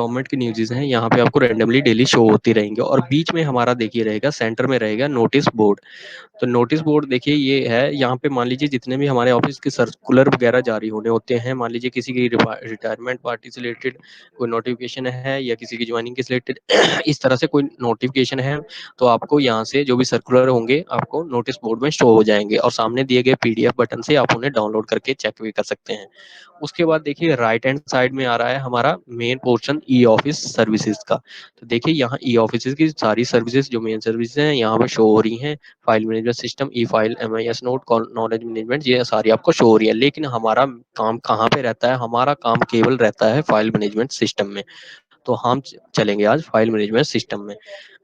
Government की news हैं यहाँ पे आपको रैंडमली डेली शो होती रहेंगी और बीच में हमारा देखिए रहेगा सेंटर में रहेगा नोटिस बोर्ड। तो नोटिस बोर्ड देखिए ये है, यहाँ पे मान लीजिए जितने भी हमारे ऑफिस के सर्कुलर वगैरह जारी होने होते हैं, मान लीजिए किसी की रिटायरमेंट पार्टी से रिलेटेड कोई नोटिफिकेशन है या किसी की ज्वाइनिंग के रिलेटेड इस तरह से कोई नोटिफिकेशन है, तो आपको यहाँ से जो भी सर्कुलर होंगे आपको नोटिस बोर्ड में शो हो जाएंगे और सामने दिए गए पीडीएफ बटन से आप उन्हें डाउनलोड करके चेक भी कर सकते हैं। उसके बाद देखिए राइट हैंड साइड में आ रहा है हमारा main portion e office services का। तो देखिए यहाँ ई ऑफिस की सारी सर्विसेज जो मेन सर्विसेज हैं यहाँ पे शो हो रही हैं। File management system, e file, MIS note, knowledge management, ये सारी आपको शो हो रही है। लेकिन हमारा काम कहाँ पे रहता है? हमारा काम केवल रहता है फाइल मैनेजमेंट सिस्टम में। तो हम चलेंगे आज फाइल मैनेजमेंट सिस्टम में।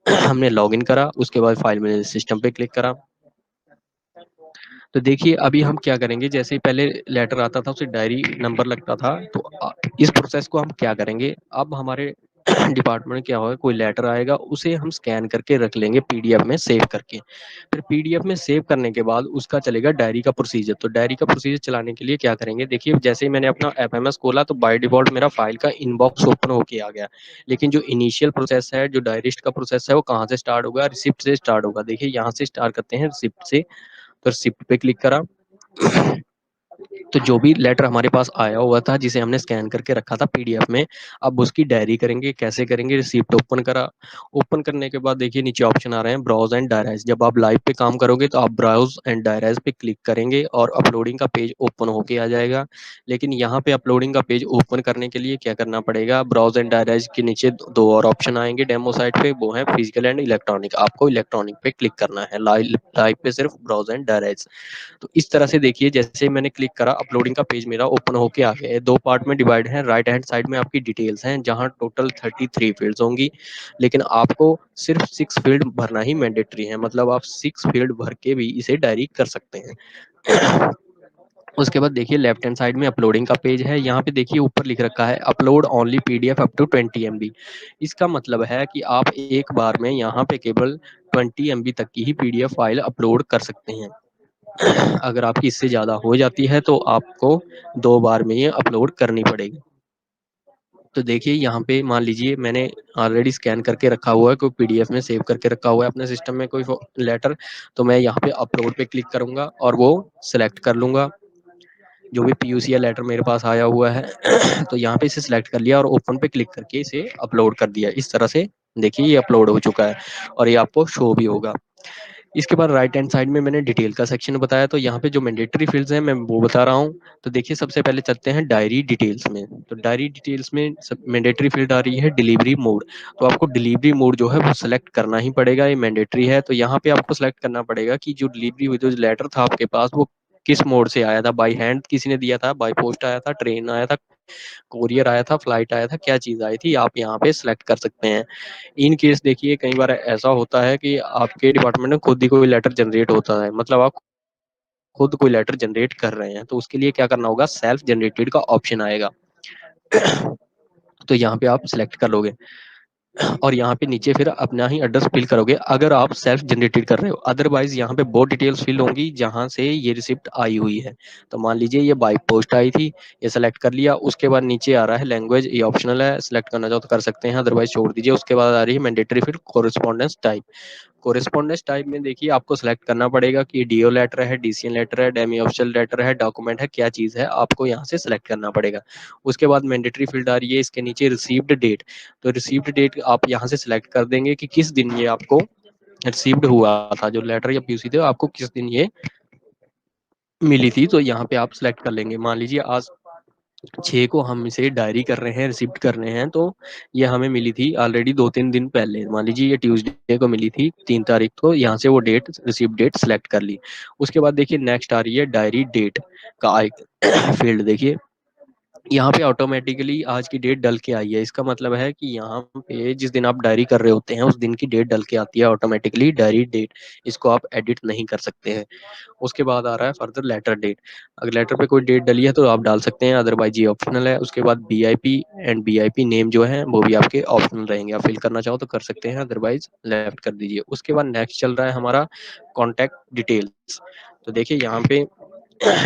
हमने लॉगिन करा, उसके बाद फाइल मैनेजमेंट सिस्टम पे क्लिक करा। तो देखिए अभी हम क्या करेंगे, जैसे ही पहले लेटर आता था उसे डायरी नंबर लगता था, तो इस प्रोसेस को हम क्या करेंगे, अब हमारे डिपार्टमेंट में क्या होगा, कोई लेटर आएगा उसे हम स्कैन करके रख लेंगे पीडीएफ में सेव करके। फिर पीडीएफ में सेव करने के बाद उसका चलेगा डायरी का प्रोसीजर। तो डायरी का प्रोसीजर चलाने के लिए क्या करेंगे, देखिए जैसे ही मैंने अपना एफएमएस खोला तो बाय डिफॉल्ट मेरा फाइल का इनबॉक्स ओपन होके आ गया। लेकिन जो इनिशियल प्रोसेस है, जो डायरिस्ट का प्रोसेस है, वो कहाँ से स्टार्ट होगा? रिसिप्ट से स्टार्ट होगा। देखिए यहाँ से स्टार्ट करते हैं रिसिप्ट से। तो रिसिप्ट पे क्लिक करा तो जो भी लेटर हमारे पास आया हुआ था जिसे हमने स्कैन करके रखा था पीडीएफ में, अब उसकी डायरी करेंगे। कैसे करेंगे? रिसिप्ट ओपन करा, ओपन करने के बाद देखिए नीचे ऑप्शन आ रहे हैं ब्राउज एंड डायराइज। जब आप लाइव पे काम करोगे तो आप ब्राउज एंड डायराइज पे क्लिक करेंगे और अपलोडिंग का पेज ओपन होके आ जाएगा। लेकिन यहाँ पे अपलोडिंग का पेज ओपन करने के लिए क्या करना पड़ेगा, ब्राउज एंड डायराइज के नीचे दो और ऑप्शन आएंगे डेमो साइट पे, वो है फिजिकल एंड इलेक्ट्रॉनिक। आपको इलेक्ट्रॉनिक पे क्लिक करना है, लाइव पे सिर्फ ब्राउज एंड डायराइज। तो इस तरह से देखिए जैसे मैंने क्लिक करा अपलोडिंग का पेज मेरा ओपन होके आ गया है। दो पार्ट में डिवाइड है, राइट हैंड साइड में आपकी डिटेल्स हैं जहां टोटल 33 फील्ड्स होंगी, लेकिन आपको सिर्फ 6 फील्ड भरना ही मैंडेटरी है, मतलब आप 6 फील्ड भर के भी इसे डायरी कर सकते हैं। उसके बाद देखिए लेफ्ट हैंड साइड में अपलोडिंग का पेज है, यहाँ पे देखिए ऊपर लिख रखा है upload only PDF up to 20 MB। इसका मतलब है कि आप एक बार में यहाँ पे केवल 20 MB तक की ही पीडीएफ फाइल अपलोड कर सकते हैं। अगर आपकी इससे ज़्यादा हो जाती है तो आपको 2 बार में ये अपलोड करनी पड़ेगी। तो देखिए यहाँ पे मान लीजिए मैंने ऑलरेडी स्कैन करके रखा हुआ है, कोई पीडीएफ में सेव करके रखा हुआ है अपने सिस्टम में कोई लेटर, तो मैं यहाँ पे अपलोड पे क्लिक करूँगा और वो सिलेक्ट कर लूँगा जो भी पीयूसी या लेटर मेरे पास आया हुआ है। तो यहाँ पे इसे सिलेक्ट कर लिया और ओपन पे क्लिक करके इसे अपलोड कर दिया। इस तरह से देखिए ये अपलोड हो चुका है और ये आपको शो भी होगा। इसके बाद राइट हैंड साइड में मैंने डिटेल का सेक्शन बताया, तो यहाँ पे जो मैंडेटरी फील्ड्स हैं मैं वो बता रहा हूँ। तो देखिए सबसे पहले चलते हैं डायरी डिटेल्स में। तो डायरी डिटेल्स में सब मैंडेटरी फील्ड आ रही है डिलीवरी मोड। तो आपको डिलीवरी मोड जो है वो सिलेक्ट करना ही पड़ेगा, ये मैंडेटरी है। तो यहाँ पे आपको सिलेक्ट करना पड़ेगा कि जो डिलीवरी हुई, जो लेटर था आपके पास, वो किस मोड से आया था, बाई हैंड किसी ने दिया था, बाई पोस्ट आया था, ट्रेन आया था, कोरियर आया था, फ्लाइट आया था, क्या चीज़ आई थी, आप यहाँ पे सिलेक्ट कर सकते हैं। इन केस देखिए कई बार ऐसा होता है कि आपके डिपार्टमेंट में खुद ही कोई लेटर जनरेट होता है, मतलब आप खुद कोई लेटर जनरेट कर रहे हैं, तो उसके लिए क्या करना होगा, सेल्फ जनरेटेड का ऑप्शन आएगा। तो यहाँ पे आप सिलेक्ट कर लोगे और यहाँ पे नीचे फिर अपना ही एड्रेस फिल करोगे अगर आप सेल्फ जनरेटेड कर रहे हो। अदरवाइज यहाँ पे वो डिटेल्स फिल होंगी जहाँ से ये रिसिप्ट आई हुई है। तो मान लीजिए ये बाई पोस्ट आई थी, ये सेलेक्ट कर लिया। उसके बाद नीचे आ रहा है लैंग्वेज, ये ऑप्शनल है, सिलेक्ट करना चाहो तो कर सकते हैं, अदरवाइज छोड़ दीजिए। उसके बाद आ रही है मैंडेटरी फिर कोरिस्पॉन्डेंस टाइप। कोरिस्पॉन्डेंस टाइप में देखिए आपको सेलेक्ट करना पड़ेगा कि डीओ लेटर है, डीसीएन लेटर है, डेमी ऑफिशियल लेटर है, डॉक्यूमेंट है, क्या चीज़ है, आपको यहाँ से सेलेक्ट करना पड़ेगा। उसके बाद मैंडेटरी फील्ड आ रही है इसके नीचे रिसीव्ड डेट। तो रिसीव्ड डेट आप यहाँ से सिलेक्ट कर देंगे कि किस दिन ये आपको रिसीव्ड हुआ था, जो लेटर या पीयूसी थे आपको किस दिन ये मिली थी। तो यहाँ पे आप सिलेक्ट कर लेंगे। मान लीजिए आज 6 को हम इसे डायरी कर रहे हैं, रिसिप्ट कर रहे हैं, तो ये हमें मिली थी ऑलरेडी 2-3 दिन पहले। मान लीजिए ये ट्यूसडे को मिली थी 3 तारीख को, यहाँ से वो डेट रिसिप्ट डेट सेलेक्ट कर ली। उसके बाद देखिए नेक्स्ट आ रही है डायरी डेट का फील्ड। देखिए यहाँ पे ऑटोमेटिकली आज की डेट डल के आई है। इसका मतलब है कि यहाँ पे जिस दिन आप डायरी कर रहे होते हैं उस दिन की डेट डल के आती है ऑटोमेटिकली डायरी डेट। इसको आप एडिट नहीं कर सकते हैं। उसके बाद आ रहा है फर्दर लेटर डेट। अगर लेटर पे कोई डेट डली है तो आप डाल सकते हैं, अदरवाइज ये ऑप्शनल है। उसके बाद बीआईपी एंड बीआईपी नेम जो है वो भी आपके ऑप्शनल रहेंगे, आप फिल करना चाहो तो कर सकते हैं, अदरवाइज लेफ्ट कर दीजिए। उसके बाद नेक्स्ट चल रहा है हमारा कॉन्टैक्ट डिटेल्स। तो देखिए यहाँ पे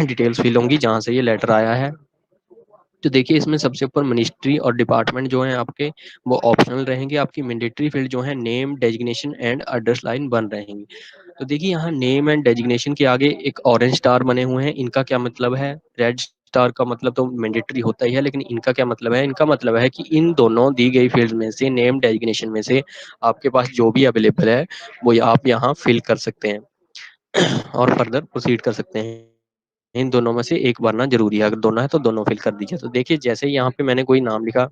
डिटेल्स फिल होंगी जहाँ से ये लेटर आया है। तो देखिए इसमें सबसे ऊपर मिनिस्ट्री और डिपार्टमेंट जो है आपके वो ऑप्शनल रहेंगे। आपकी मैंडेटरी फील्ड जो है name, designation and address line बन रहेंगी। तो देखिए यहाँ नेम एंड डेजिग्नेशन के आगे एक ऑरेंज स्टार बने हुए हैं। इनका क्या मतलब है? रेड स्टार का मतलब तो मैंडेटरी होता ही है, लेकिन इनका क्या मतलब है? इनका मतलब है कि इन दोनों दी गई फील्ड में से, नेम डेजिग्नेशन में से आपके पास जो भी अवेलेबल है वो आप यहाँ फिल कर सकते हैं और फर्दर प्रोसीड कर सकते हैं। इन दोनों में से एक भरना जरूरी है। अगर दोनों है तो दोनों फिल कर दीजिए। तो देखिए जैसे ही यहाँ पे मैंने कोई नाम लिखा,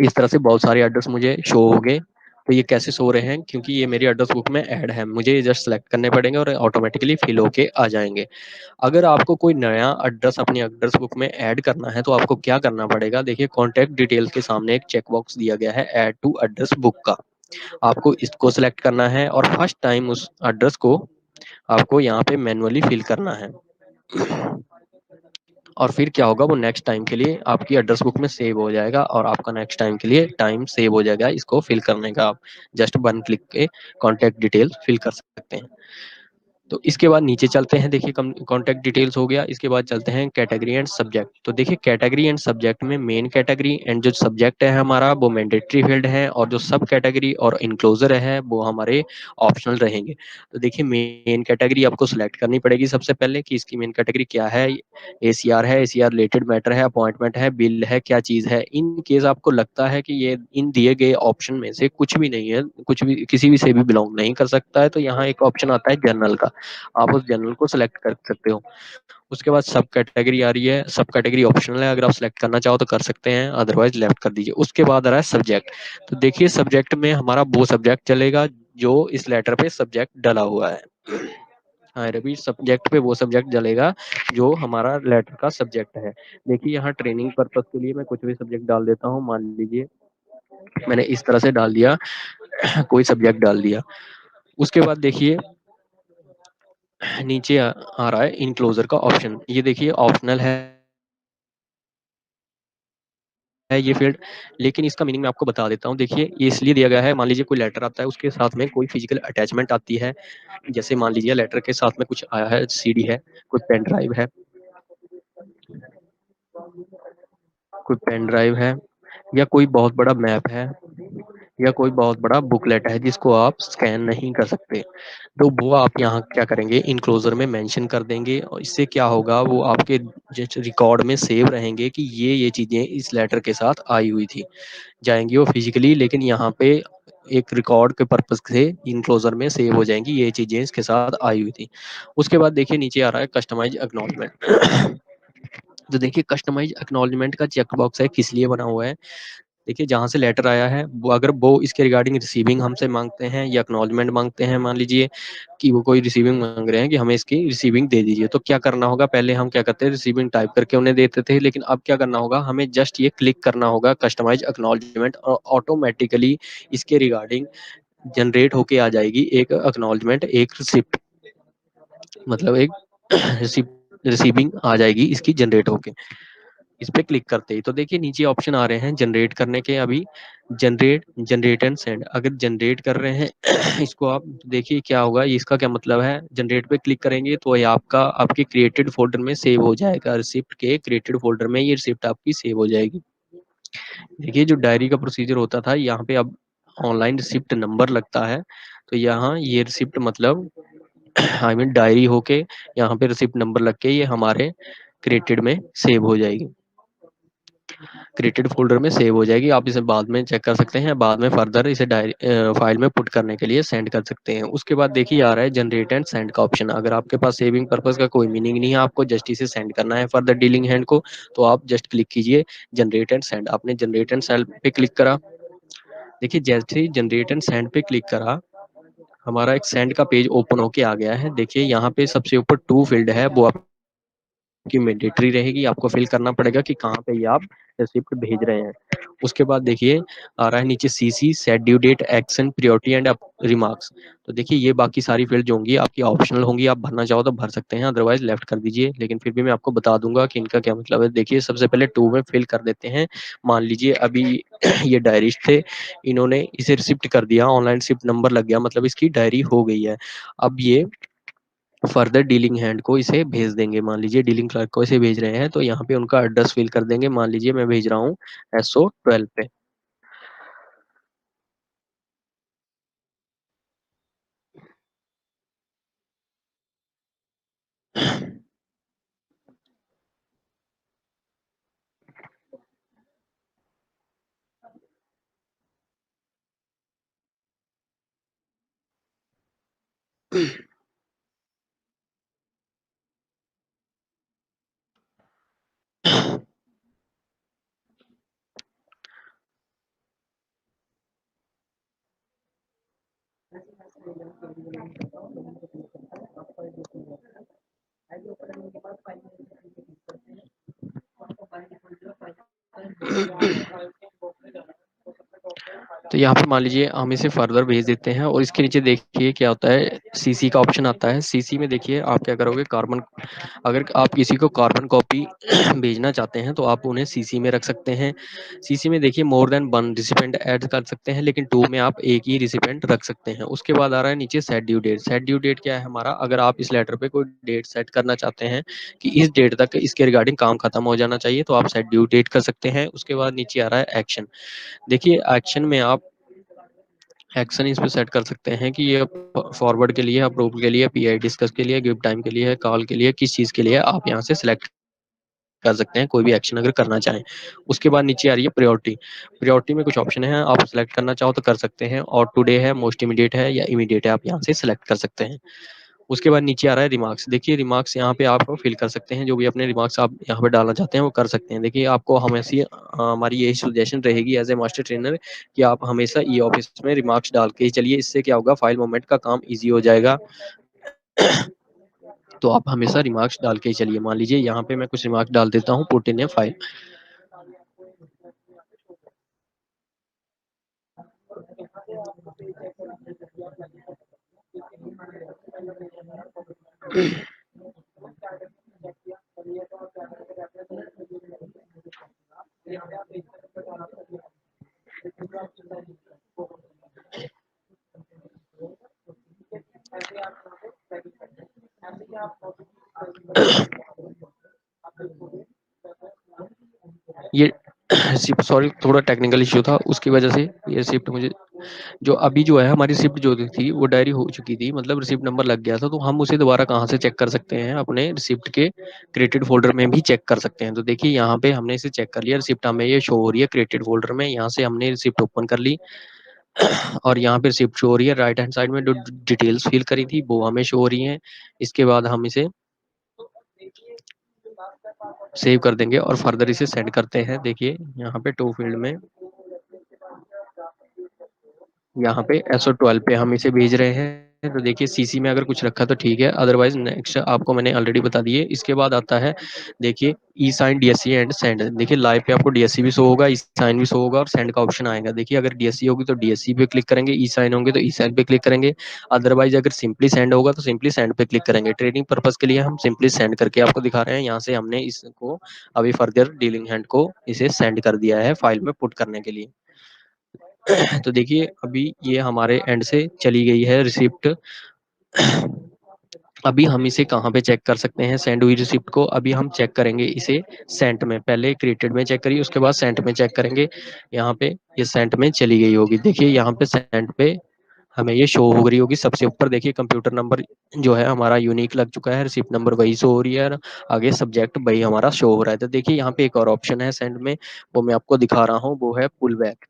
इस तरह से बहुत सारे एड्रेस मुझे शो हो गए। तो ये कैसे शो रहे हैं? क्योंकि ये मेरी एड्रेस बुक में ऐड है, मुझे जस्ट सेलेक्ट करने पड़ेंगे और ऑटोमेटिकली फिल होके आ जाएंगे। अगर आपको कोई नया एड्रेस अपनी एड्रेस बुक में ऐड करना है तो आपको क्या करना पड़ेगा? देखिए कॉन्टैक्ट डिटेल्स के सामने एक चेक बॉक्स दिया गया है ऐड टू एड्रेस बुक का। आपको इसको सिलेक्ट करना है और फर्स्ट टाइम उस एड्रेस को आपको यहाँ पे मैनुअली फिल करना है। और फिर क्या होगा, वो नेक्स्ट टाइम के लिए आपकी एड्रेस बुक में सेव हो जाएगा और आपका नेक्स्ट टाइम के लिए टाइम सेव हो जाएगा इसको फिल करने का। आप जस्ट वन क्लिक के कॉन्टैक्ट डिटेल्स फिल कर सकते हैं। तो इसके बाद नीचे चलते हैं। देखिए कॉन्टैक्ट डिटेल्स हो गया। इसके बाद चलते हैं कैटेगरी एंड सब्जेक्ट। तो देखिए कैटेगरी एंड सब्जेक्ट में मेन कैटेगरी एंड जो सब्जेक्ट है हमारा वो मैंडेटरी फील्ड है, और जो सब कैटेगरी और इनक्लोजर है वो हमारे ऑप्शनल रहेंगे। तो देखिए मेन कैटेगरी आपको सिलेक्ट करनी पड़ेगी सबसे पहले कि इसकी मेन कैटेगरी क्या है। एसीआर है, एसीआर रिलेटेड मैटर है, अपॉइंटमेंट है, बिल है, क्या चीज है। इन केस आपको लगता है कि ये इन दिए गए ऑप्शन में से कुछ भी नहीं है, कुछ भी किसी भी से भी बिलोंग नहीं कर सकता है, तो यहाँ एक ऑप्शन आता है जनरल का। आप उस जनरल को सिलेक्ट कर सकते हो। उसके बाद सब कैटेगरी आ रही है। सब कैटेगरी ऑप्शनल है, अगर आप सिलेक्ट करना चाहो तो कर सकते हैं, अदरवाइज लेफ्ट कर दीजिए। उसके बाद आ रहा है सब्जेक्ट। तो देखिए सब्जेक्ट में हमारा वो सब्जेक्ट चलेगा जो इस लेटर पे सब्जेक्ट डला हुआ है। हाँ रवि, सब्जेक्ट पे वो सब्जेक्ट डलेगा जो हमारा लेटर का सब्जेक्ट है। देखिए यहाँ ट्रेनिंग पर्पज के लिए मैं कुछ भी सब्जेक्ट डाल देता हूँ। मान लीजिए मैंने इस तरह से डाल दिया कोई सब्जेक्ट डाल दिया। उसके बाद देखिए नीचे आ रहा है इनक्लोजर का ऑप्शन। ये देखिए ऑप्शनल है ये फील्ड, लेकिन इसका मीनिंग मैं आपको बता देता हूँ। देखिए ये इसलिए दिया गया है, मान लीजिए कोई लेटर आता है उसके साथ में कोई फिजिकल अटैचमेंट आती है। जैसे मान लीजिए लेटर के साथ में कुछ आया है, सीडी है, कोई पेन ड्राइव है, कोई पेन ड्राइव है, या कोई बहुत बड़ा मैप है, या कोई बहुत बड़ा बुकलेट है जिसको आप स्कैन नहीं कर सकते। तो वो आप यहाँ क्या करेंगे, इनक्लोजर में मेंशन कर देंगे, और इससे क्या होगा वो आपके रिकॉर्ड में सेव रहेंगे कि ये चीजें इस लेटर के साथ आई हुई थी। जाएंगी वो फिजिकली, लेकिन यहाँ पे एक रिकॉर्ड के पर्पज से इनक्लोजर में सेव हो जाएंगी, ये चीजें इसके साथ आई हुई थी। उसके बाद देखिए नीचे आ रहा है कस्टमाइज एक्नॉलेजमेंट। तो देखिए कस्टमाइज एक्नॉलेजमेंट का चेक बॉक्स है, किस लिए बना हुआ है? देखिए जहाँ से लेटर आया है वो अगर वो इसके रिगार्डिंग रिसीविंग हमसे मांगते हैं या एक्नॉलेजमेंट मांगते हैं, मान लीजिए कि वो कोई रिसीविंग मांग रहे हैं कि हमें इसकी रिसीविंग दे दीजिए, तो क्या करना होगा? पहले हम क्या करते हैं, रिसीविंग टाइप करके उन्हें देते थे, लेकिन अब क्या करना होगा, हमें जस्ट ये क्लिक करना होगा कस्टमाइज एक्नॉलेजमेंट, और ऑटोमेटिकली इसके रिगार्डिंग जनरेट होके आ जाएगी एक एक्नॉलेजमेंट, एक रिसिप्ट, मतलब एक रिसीविंग आ जाएगी इसकी जनरेट होके। इस पे क्लिक करते ही तो देखिए नीचे ऑप्शन आ रहे हैं जनरेट करने के। अभी जनरेट एंड सेंड, अगर जनरेट कर रहे हैं इसको आप देखिए क्या होगा, इसका क्या मतलब है। जनरेट पे क्लिक करेंगे तो ये आपका आपके क्रिएटेड फोल्डर में सेव हो जाएगा, रिसिप्ट के क्रिएटेड फोल्डर में ये रिसिप्ट आपकी सेव हो जाएगी। देखिए जो डायरी का प्रोसीजर होता था, यहाँ पे अब ऑनलाइन रिसिप्ट नंबर लगता है। तो यहाँ ये रिसिप्ट मतलब आई मीन डायरी होके यहाँ पे रिसिप्ट नंबर लग के ये हमारे क्रिएटेड में सेव हो जाएगी, क्रिएटेड फोल्डर में सेव हो जाएगी। आप इसे बाद में चेक कर सकते हैं, बाद में फर्दर इसे डायरी फाइल में पुट करने के लिए सेंड कर सकते हैं। उसके बाद देखिए आ रहा है जनरेट एंड सेंड का ऑप्शन। अगर आपके पास सेविंग पर्पज का कोई मीनिंग नहीं है, आपको जस्ट इसे सेंड करना है फर्दर डीलिंग हैंड को, तो आप जस्ट क्लिक कीजिए जनरेट एंड सेंड। आपने जनरेट एंड सेंड पे क्लिक करा। देखिए जैसे ही जनरेट एंड सेंड पे क्लिक करा, हमारा एक सेंड का पेज ओपन होके आ गया है। देखिए यहाँ पे सबसे ऊपर टू फील्ड है, वो की मैंडेटरी रहेगी, आपको फिल करना पड़ेगा कि कहाँ पे ये आप रिसिप्ट भेज रहे हैं। उसके बाद देखिए आ रहा है नीचे CC set due date action priority and remarks. तो देखिए ये बाकी सारी फील्ड जो होंगी आपकी ऑप्शनल होंगी, आप भरना चाहो तो भर सकते हैं, अदरवाइज लेफ्ट कर दीजिए। लेकिन फिर भी मैं आपको बता दूंगा कि इनका क्या मतलब है। देखिए सबसे पहले टू में फिल कर देते हैं। मान लीजिए अभी ये डायरिस्ट थे, इन्होंने इसे रिसिप्ट कर दिया, ऑनलाइन रिसिप्ट नंबर लग गया, मतलब इसकी डायरी हो गई है। अब ये फर्दर डीलिंग हैंड को इसे भेज देंगे। मान लीजिए डीलिंग क्लर्क को इसे भेज रहे हैं, तो यहाँ पे उनका एड्रेस फिल कर देंगे। मान लीजिए मैं भेज रहा हूँ SO12 पे। तो यहाँ पे मान लीजिए हम इसे फर्दर भेज देते हैं, और इसके नीचे देखिए क्या होता है, सीसी का ऑप्शन आता है। सीसी में देखिए आप क्या करोगे, कार्बन, अगर आप किसी को कार्बन कॉपी भेजना चाहते हैं तो आप उन्हें सीसी में रख सकते हैं। सीसी में देखिए more than one recipient add कर सकते हैं, लेकिन टू में आप एक ही रिसिपेंट रख सकते हैं। उसके बाद आ रहा है नीचे set due date. Set due date क्या है हमारा, अगर आप इस लेटर पे कोई डेट सेट करना चाहते हैं कि इस डेट तक इसके रिगार्डिंग काम खत्म हो जाना चाहिए, तो आप सेट ड्यू डेट कर सकते हैं। उसके बाद नीचे आ रहा है एक्शन। देखिए एक्शन में आप एक्शन इस पे सेट कर सकते हैं कि ये फॉरवर्ड के लिए, अप्रूवल के लिए, पीआई डिस्कस के लिए, गिव टाइम के लिए, कॉल के लिए, किस चीज़ के लिए आप यहाँ से सिलेक्ट कर सकते हैं कोई भी एक्शन अगर करना चाहें। उसके बाद नीचे आ रही है प्रायोरिटी। प्रायोरिटी में कुछ ऑप्शन है, आप सिलेक्ट करना चाहो तो कर सकते हैं, और टुडे है, मोस्ट इमीडिएट है, या इमीडिएट है, आप यहाँ से सिलेक्ट कर सकते हैं। उसके बाद नीचे आ रहा है रिमार्क्स। देखिए रिमार्क्स यहाँ पे आप फिल कर सकते हैं, जो भी अपने रिमार्क्स आप यहाँ पे डालना चाहते हैं वो कर सकते हैं। देखिए आपको हमेशा हमारी यही सजेशन रहेगी एज ए मास्टर ट्रेनर कि आप हमेशा ई ऑफिस में रिमार्क्स डाल के ही चलिए। इससे क्या होगा, फाइल मोमेंट का काम ईजी हो जाएगा। तो आप हमेशा रिमार्क्स डाल के ही चलिए। मान लीजिए यहाँ पे मैं कुछ रिमार्क्स डाल देता हूँ, पुट इन ए फाइल। ये शिफ्ट, सॉरी थोड़ा टेक्निकल इश्यू था, उसकी वजह से ये शिफ्ट मुझे, जो अभी जो है हमारी शिफ्ट जो थी वो डायरी हो चुकी थी, मतलब रिसिप्ट नंबर लग गया था, तो हम उसे दोबारा कहाँ से चेक कर सकते हैं, अपने रिसिप्ट के क्रिएटेड फोल्डर में भी चेक कर सकते हैं। तो देखिए यहाँ पे हमने इसे चेक कर लिया, रिसिप्ट हमें ये शो हो रही है क्रिएटेड फोल्डर में। यहाँ से हमने रिसिप्ट ओपन कर ली, और यहाँ पे रिसिप्ट शो हो रही है। राइट हैंड साइड में जो डिटेल्स फिल करी थी वो हमें शो हो रही है। इसके बाद हम इसे सेव कर देंगे और फर्दर इसे सेंड करते हैं। देखिए यहाँ पे टू फील्ड में, यहाँ पे SO12 पे हम इसे भेज रहे हैं। तो देखिए सीसी में अगर कुछ रखा तो ठीक है, अदरवाइज नेक्स्ट आपको मैंने ऑलरेडी बता दिए। इसके बाद आता है देखिए ई साइन, DSC एंड सेंड। देखिए लाइव पे आपको DSC भी शो होगा, ई साइन भी शो होगा, और सेंड का ऑप्शन आएगा। देखिए अगर DSC होगी तो DSC पे क्लिक करेंगे, ई साइन होंगे तो ई साइन पे क्लिक करेंगे। अदरवाइज अगर सिंपली सेंड होगा तो सिंपली सेंड पे क्लिक करेंगे। ट्रेनिंग पर्पज के लिए हम सिंपली सेंड करके आपको दिखा रहे हैं। यहाँ से हमने इसको अभी फर्दर डीलिंग हैंड को इसे सेंड कर दिया है फाइल में पुट करने के लिए। तो देखिए अभी ये हमारे एंड से चली गई है रिसिप्ट। अभी हम इसे कहाँ पे चेक कर सकते हैं सेंड हुई रिसिप्ट को, अभी हम चेक करेंगे इसे सेंट में। पहले क्रिएटेड में चेक करिए, उसके बाद सेंट में चेक करेंगे। यहाँ पे ये सेंट में चली गई होगी। देखिए यहाँ पे सेंट पे हमें ये शो हो रही होगी सबसे ऊपर। देखिए कंप्यूटर नंबर जो है हमारा यूनिक लग चुका है, रिसिप्ट नंबर वही शो हो रही है, और आगे सब्जेक्ट वही हमारा शो हो रहा है। तो देखिए यहाँ पे एक और ऑप्शन है सेंड में, वो मैं आपको दिखा रहा हूँ, वो है पुल बैक।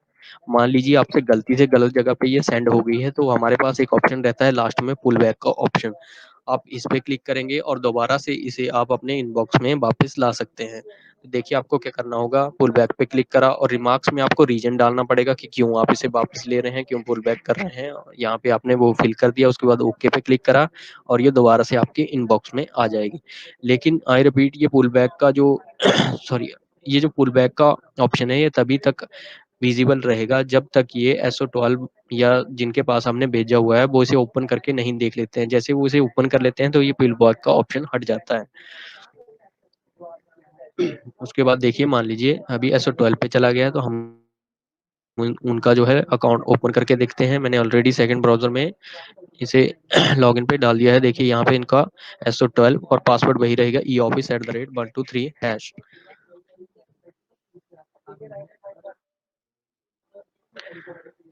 मान लीजिए आपसे गलती से गलत जगह पे ये सेंड हो गई है, तो हमारे पास एक ऑप्शन रहता है लास्ट में पुल बैक का ऑप्शन। आप इस पे क्लिक करेंगे और दोबारा से इसे आप अपने इनबॉक्स में वापस ला सकते हैं। तो देखिए आपको क्या करना होगा, पुल बैक पे क्लिक करा और रिमार्क्स में आपको रीजन डालना पड़ेगा कि क्यों आप इसे वापस ले रहे हैं, क्यों पुल बैक कर रहे हैं। यहाँ पे आपने वो फिल कर दिया, उसके बाद ओके पे क्लिक करा और ये दोबारा से आपके इनबॉक्स में आ जाएगी। लेकिन आई रिपीट, ये पुल बैक का जो सॉरी, ये जो पुल बैक का ऑप्शन है ये तभी तक विजिबल रहेगा जब तक ये SO12 या जिनके पास हमने भेजा हुआ है वो इसे ओपन करके नहीं देख लेते हैं। जैसे वो इसे ओपन कर लेते हैं तो ये पुल बैक का ऑप्शन हट जाता है। उसके बाद देखिए मान लीजिए अभी SO12 पे चला गया है, तो हम उनका जो है अकाउंट ओपन करके देखते हैं। मैंने ऑलरेडी सेकंड ब्राउज़र में इसे लॉगिन पे डाल दिया है। देखिए यहाँ पे इनका SO12 और पासवर्ड वही रहेगा eoffice@123#।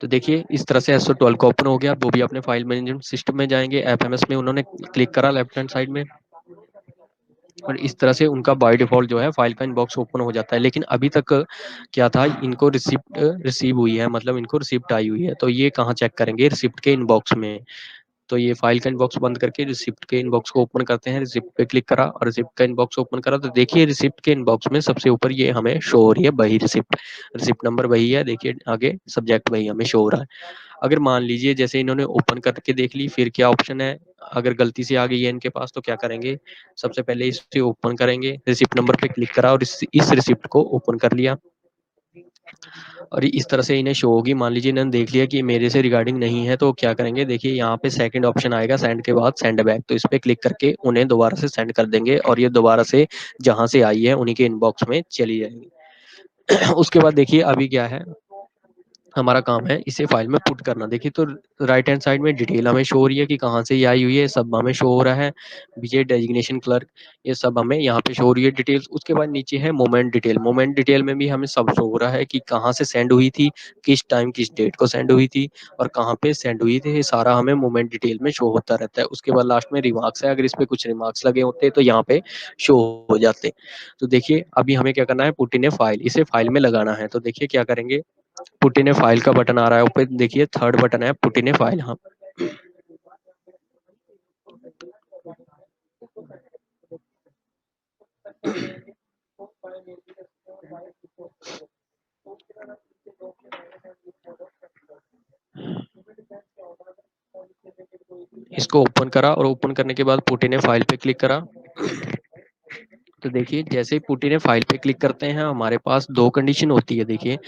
तो देखिए इस तरह से SO12 का ओपन हो गया। वो भी अपने फाइल मैनेजमेंट सिस्टम में जाएंगे, FMS में उन्होंने क्लिक करा लेफ्ट हैंड साइड में, और इस तरह से उनका बाय डिफॉल्ट जो है फाइल का इनबॉक्स ओपन हो जाता है। लेकिन अभी तक क्या था, इनको रिसिप्ट रिसीव हुई है, मतलब इनको रिसिप्ट आई हुई है। तो ये कहाँ चेक करेंगे? रिसिप्ट के इनबॉक्स में। तो ये फाइल का इनबॉक्स बंद करके रिसिप्ट के इनबॉक्स को ओपन करते हैं। रिसिप्ट पे क्लिक करा और रिसिप्ट का इनबॉक्स ओपन करा, तो देखिए रिसिप्ट के इनबॉक्स में सबसे ऊपर ये हमें शो हो रही है वही रिसिप्ट। रिसिप्ट नंबर वही है, देखिए आगे सब्जेक्ट वही हमें शो हो रहा है। अगर मान लीजिए जैसे इन्होंने ओपन करके देख ली, फिर क्या ऑप्शन है? अगर गलती से आ गई है इनके पास तो क्या करेंगे? सबसे पहले इसे ओपन करेंगे, रिसिप्ट नंबर पे क्लिक करा और इस रिसिप्ट को ओपन कर लिया, और इस तरह से इन्हें शो होगी। मान लीजिए इन्होंने देख लिया कि मेरे से रिगार्डिंग नहीं है, तो क्या करेंगे? देखिए यहाँ पे सेकंड ऑप्शन आएगा सेंड के बाद, सेंड बैक। तो इस पे क्लिक करके उन्हें दोबारा से सेंड कर देंगे, और ये दोबारा से जहां से आई है उन्हीं के इनबॉक्स में चली जाएगी। उसके बाद देखिए अभी क्या है, हमारा काम है इसे फाइल में पुट करना। देखिए तो राइट हैंड साइड में डिटेल हमें शो हो रही है कि कहाँ से ये आई हुई है, सब हमें शो हो रहा है। विजय डेजिग्नेशन क्लर्क, ये सब हमें यहाँ पे शो हो रही है डिटेल्स। उसके बाद नीचे है मोमेंट डिटेल। मोमेंट डिटेल में भी हमें सब शो हो रहा है कि कहाँ से सेंड हुई थी, किस टाइम किस डेट को सेंड हुई थी, और कहाँ पे सेंड हुई थी, ये सारा हमें मोमेंट डिटेल में शो होता रहता है। उसके बाद लास्ट में रिमार्क्स है, अगर इस पे कुछ रिमार्क्स लगे होते तो यहाँ पे शो हो जाते। तो देखिए अभी हमें क्या करना है, पुट इन ए फाइल, इसे फाइल में लगाना है। तो देखिए क्या करेंगे, पुट इन ए फाइल का बटन आ रहा है ऊपर, देखिए थर्ड बटन है पुट इन ए फाइल। हाँ, इसको ओपन करा और ओपन करने के बाद पुट इन ए फाइल पे क्लिक करा। तो देखिए जैसे ही पुट इन ए फाइल पे क्लिक करते हैं, हमारे पास दो कंडीशन होती है। देखिए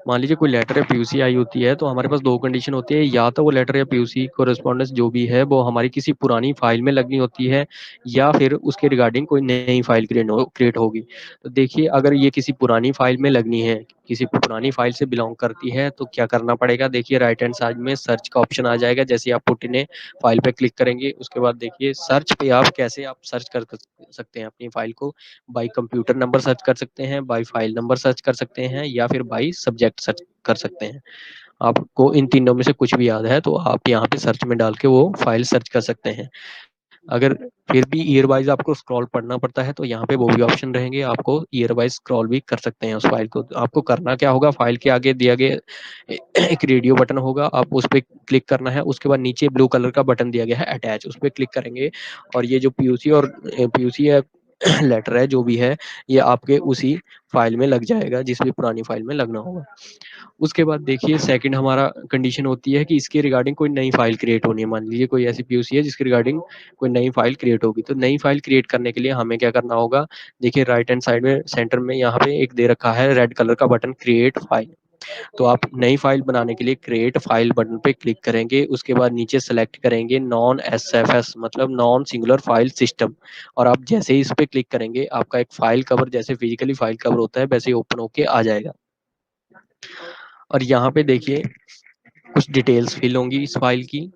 मान लीजिए कोई लेटर या पीयूसी आई होती है, तो हमारे पास दो कंडीशन होती है। या तो वो लेटर या पीयूसी कोरेस्पॉन्डेंस जो भी है वो हमारी किसी पुरानी फाइल में लगनी होती है, या फिर उसके रिगार्डिंग कोई नई फाइल क्रिएट होगी। तो देखिए अगर ये किसी पुरानी फाइल में लगनी है, किसी पुरानी फाइल से बिलोंग करती है, तो क्या करना पड़ेगा? देखिए राइट हैंड साइड में सर्च का ऑप्शन आ जाएगा। जैसे आप पुट इन ए फाइल पे क्लिक करेंगे, उसके बाद देखिए सर्च पे आप कैसे आप सर्च कर सकते हैं अपनी फाइल को। बाई कंप्यूटर नंबर सर्च कर सकते हैं, बाई फाइल नंबर सर्च कर सकते हैं, या फिर बाई सब्जेक्ट सर्च कर सकते हैं। आपको इन तीनों में से कुछ भी याद है तो आप यहाँ पे सर्च में डाल के वो फाइल सर्च कर सकते हैं। अगर फिर भी ईयर वाइज आपको स्क्रॉल पढ़ना पड़ता है, तो यहाँ पे वो भी ऑप्शन रहेंगे, आपको ईयर वाइज स्क्रॉल भी कर सकते हैं उस फाइल को। तो आपको करना क्या होगा, फाइल के आगे दिया गया एक रेडियो बटन होगा, आप उस पर क्लिक करना है। उसके बाद नीचे ब्लू कलर का बटन दिया गया है अटैच, उस पर क्लिक करेंगे, और ये जो पीयूसी और पीयूसी है लेटर है जो भी है, ये आपके उसी फाइल में लग जाएगा जिस भी पुरानी फाइल में लगना होगा। उसके बाद देखिए सेकंड हमारा कंडीशन होती है कि इसके रिगार्डिंग कोई नई फाइल क्रिएट होनी है। मान लीजिए कोई ऐसी पीयूसी है जिसके रिगार्डिंग कोई नई फाइल क्रिएट होगी, तो नई फाइल क्रिएट करने के लिए हमें क्या करना होगा? देखिए राइट हैंड साइड में सेंटर में यहाँ पे एक दे रखा है रेड कलर का बटन क्रिएट फाइल। तो आप नई फाइल बनाने के लिए क्रिएट फाइल बटन पे क्लिक करेंगे। उसके बाद नीचे सेलेक्ट करेंगे नॉन एसएफएस, मतलब नॉन सिंगुलर फाइल सिस्टम, और आप जैसे ही इस पे क्लिक करेंगे, आपका एक फाइल कवर जैसे फिजिकली फाइल कवर होता है वैसे ही ओपन होके आ जाएगा। और यहाँ पे देखिए कुछ डिटेल्स फिल होंगी इस फाइल की।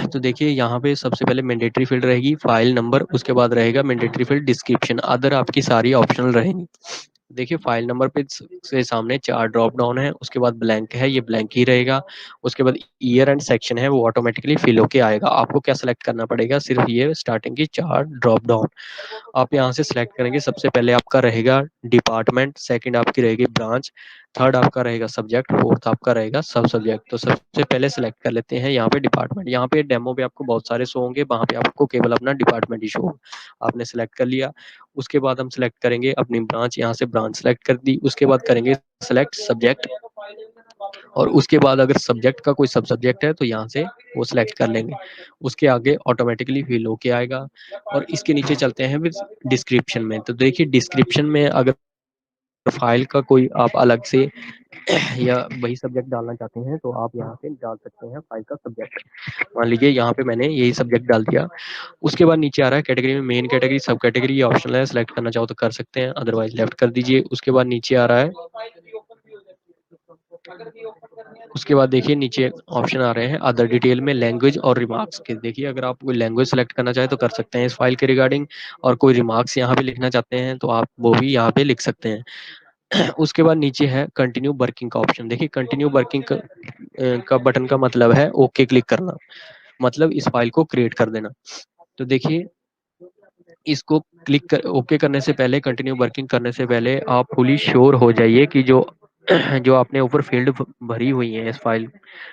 तो देखिए यहाँ पे सबसे पहले मैंडेटरी फील्ड रहेगी फाइल नंबर, उसके बाद रहेगा मैंडेटरी फील्ड डिस्क्रिप्शन, अदर आपकी सारी ऑप्शनल रहेंगी। देखिए फाइल नंबर पे से सामने 4 ड्रॉप डाउन है, उसके बाद ब्लैंक है, ये ब्लैंक ही रहेगा। उसके बाद ईयर एंड सेक्शन है, वो ऑटोमेटिकली फिल होके आएगा। आपको क्या सेलेक्ट करना पड़ेगा? सिर्फ ये स्टार्टिंग की 4 ड्रॉप डाउन आप यहाँ से सिलेक्ट करेंगे। सबसे पहले आपका रहेगा डिपार्टमेंट, सेकंड आपकी रहेगी ब्रांच, थर्ड आपका रहेगा सब्जेक्ट, फोर्थ आपका रहेगा सब सब्जेक्ट। तो सबसे पहले सिलेक्ट कर लेते हैं यहाँ पे डिपार्टमेंट। यहाँ पे डेमो पे आपको बहुत सारे शो होंगे, वहाँ पे आपको केवल अपना डिपार्टमेंट ही शो होगा। आपने सिलेक्ट कर लिया। उसके बाद हम सिलेक्ट करेंगे अपनी ब्रांच, यहाँ से ब्रांच सेलेक्ट कर दी। उसके बाद करेंगे सेलेक्ट सब्जेक्ट, और उसके बाद अगर सब्जेक्ट का कोई सब सब्जेक्ट है तो यहाँ से वो सिलेक्ट कर लेंगे। उसके आगे ऑटोमेटिकली फिल होके आएगा। और इसके नीचे चलते हैं फिर डिस्क्रिप्शन में। तो देखिए डिस्क्रिप्शन में अगर फाइल का कोई आप अलग से या वही सब्जेक्ट डालना चाहते हैं, तो आप यहाँ से डाल सकते हैं फाइल का सब्जेक्ट। मान लीजिए यहाँ पे मैंने यही सब्जेक्ट डाल दिया। उसके बाद नीचे आ रहा है कैटेगरी में मेन कैटेगरी, सब कैटेगरी, ये ऑप्शनल है, सिलेक्ट करना चाहो तो कर सकते हैं, अदरवाइज लेफ्ट कर दीजिए। उसके बाद नीचे आ रहा है उसके बाद देखिए नीचे ऑप्शन आ रहे हैं अदर डिटेल में लैंग्वेज और रिमार्क्स के। देखिए अगर आप कोई लैंग्वेज सेलेक्ट करना चाहे तो कर सकते हैं इस फाइल के रिगार्डिंग, और कोई रिमार्क्स यहाँ पे लिखना चाहते हैं तो आप वो भी यहाँ पे लिख सकते हैं। उसके बाद नीचे है कंटिन्यू वर्किंग का ऑप्शन। देखिए कंटिन्यू वर्किंग का बटन का मतलब है ओके क्लिक करना, मतलब इस फाइल को क्रिएट कर देना। तो देखिए इसको क्लिक कर ओके करने से पहले, कंटिन्यू वर्किंग करने से पहले आप फुली श्योर हो जाइए कि जो जो आपने ऊपर फील्ड भरी हुई है इस फाइल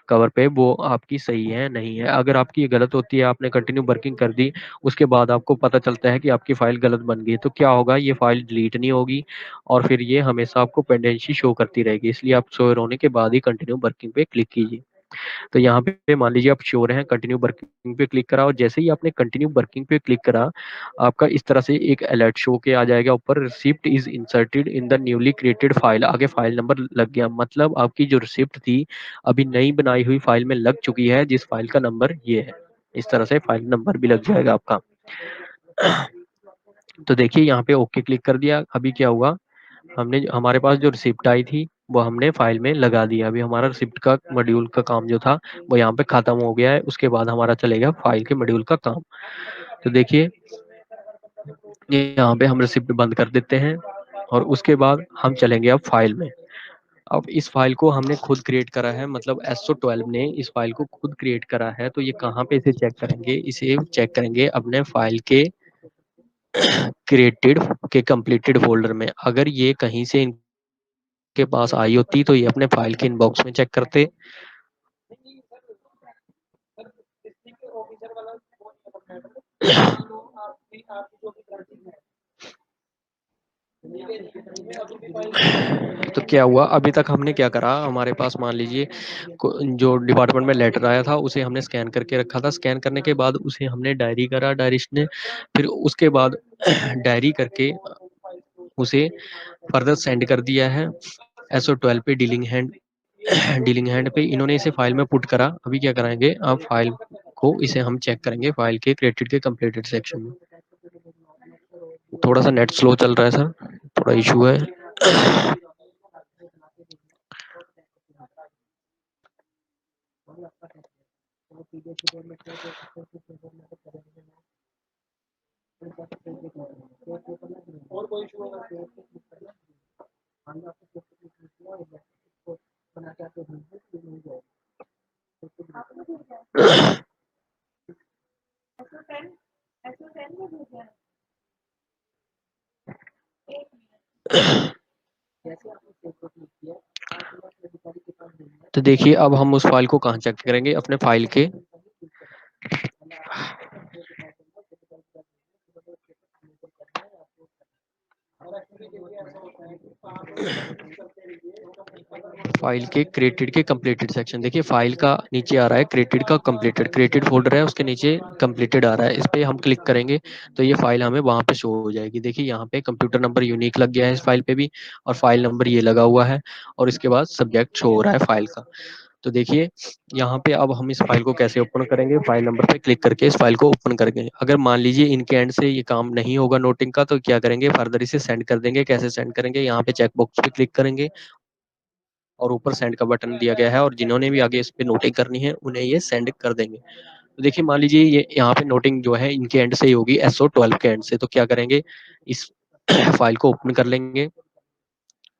कवर पे वो आपकी सही है नहीं है। अगर आपकी गलत होती है, आपने कंटिन्यू वर्किंग कर दी, उसके बाद आपको पता चलता है कि आपकी फाइल गलत बन गई, तो क्या होगा, ये फाइल डिलीट नहीं होगी और फिर ये हमेशा आपको पेंडेंसी शो करती रहेगी। इसलिए आप श्योर होने के बाद ही कंटिन्यू वर्किंग पे क्लिक कीजिए। तो यहाँ पे मान लीजिए आप श्योर हैं, कंटिन्यू वर्किंग पे क्लिक करा और जैसे ही आपने कंटिन्यू वर्किंग पे क्लिक करा, आपका इस तरह से एक अलर्ट शो के आ जाएगा ऊपर, receipt is inserted in the newly created file. आगे फाइल नंबर लग गया, मतलब आपकी जो रिसिप्ट थी अभी नई बनाई हुई फाइल में लग चुकी है, जिस फाइल का नंबर ये है। इस तरह से फाइल नंबर भी लग जाएगा आपका। तो देखिए यहाँ पे ओके क्लिक कर दिया। अभी क्या हुआ, हमने हमारे पास जो रिसिप्ट आई थी वो हमने फाइल में लगा दिया। अभी हमारा रिसिप्ट का मॉड्यूल का काम जो था वो यहाँ पे खत्म हो गया है। उसके बाद हमारा चलेगा फाइल के मॉड्यूल का काम। तो देखिए यहाँ पे हम रिसिप्ट बंद कर देते हैं और उसके बाद हम चलेंगे अब फाइल में। अब इस फाइल को हमने खुद क्रिएट करा है, मतलब SO12 ने इस फाइल को खुद क्रिएट करा है। तो ये कहाँ पे इसे चेक करेंगे, इसे चेक करेंगे अपने फाइल के क्रिएटेड के कंप्लीटेड फोल्डर में। अगर ये कहीं से इनके पास आई होती तो ये अपने फाइल के इनबॉक्स में चेक करते। तो क्या हुआ, अभी तक हमने क्या करा, हमारे पास मान लीजिए जो डिपार्टमेंट में लेटर आया था उसे हमने स्कैन करके रखा था। स्कैन करने के बाद उसे हमने डायरी करा डायरिस्ट ने, फिर उसके बाद डायरी करके उसे फर्दर सेंड कर दिया है SO12 पे डीलिंग हैंड पे इन्होंने इसे फाइल में पुट करा। अभी क्या कराएंगे, अब फाइल को इसे हम चेक करेंगे फाइल के क्रिएटेड के कंप्लीटेड सेक्शन में। थोड़ा सा नेट स्लो चल रहा है सर, थोड़ा इशू है। तो देखिए अब हम उस फाइल को कहाँ चेक करेंगे, अपने फाइल के फाइल के क्रिएटेड के कंप्लीटेड सेक्शन। देखिए फाइल का नीचे आ रहा है क्रिएटेड का कंप्लीटेड, क्रिएटेड फोल्डर है उसके नीचे कंप्लीटेड आ रहा है। इस पे हम क्लिक करेंगे तो ये फाइल हमें वहां पे शो हो जाएगी। देखिए यहाँ पे कंप्यूटर नंबर यूनिक लग गया है इस फाइल पे भी, और फाइल नंबर ये लगा हुआ है, और इसके बाद सब्जेक्ट शो हो रहा है फाइल का। तो देखिए यहाँ पे अब हम इस फाइल को कैसे ओपन करेंगे, फाइल नंबर पे क्लिक करके इस फाइल को ओपन करेंगे। अगर मान लीजिए इनके एंड से ये काम नहीं होगा नोटिंग का, तो क्या करेंगे, फर्दर इसे सेंड कर देंगे। कैसे सेंड करेंगे, यहाँ पे चेक बॉक्स पे क्लिक करेंगे और ऊपर सेंड का बटन दिया गया है, और जिन्होंने भी आगे इस पे नोटिंग करनी है उन्हें ये सेंड कर देंगे। तो देखिए मान लीजिए ये यहाँ पे नोटिंग जो है इनके एंड से ही होगी, SO12 के एंड से। तो क्या करेंगे, इस फाइल को ओपन कर लेंगे।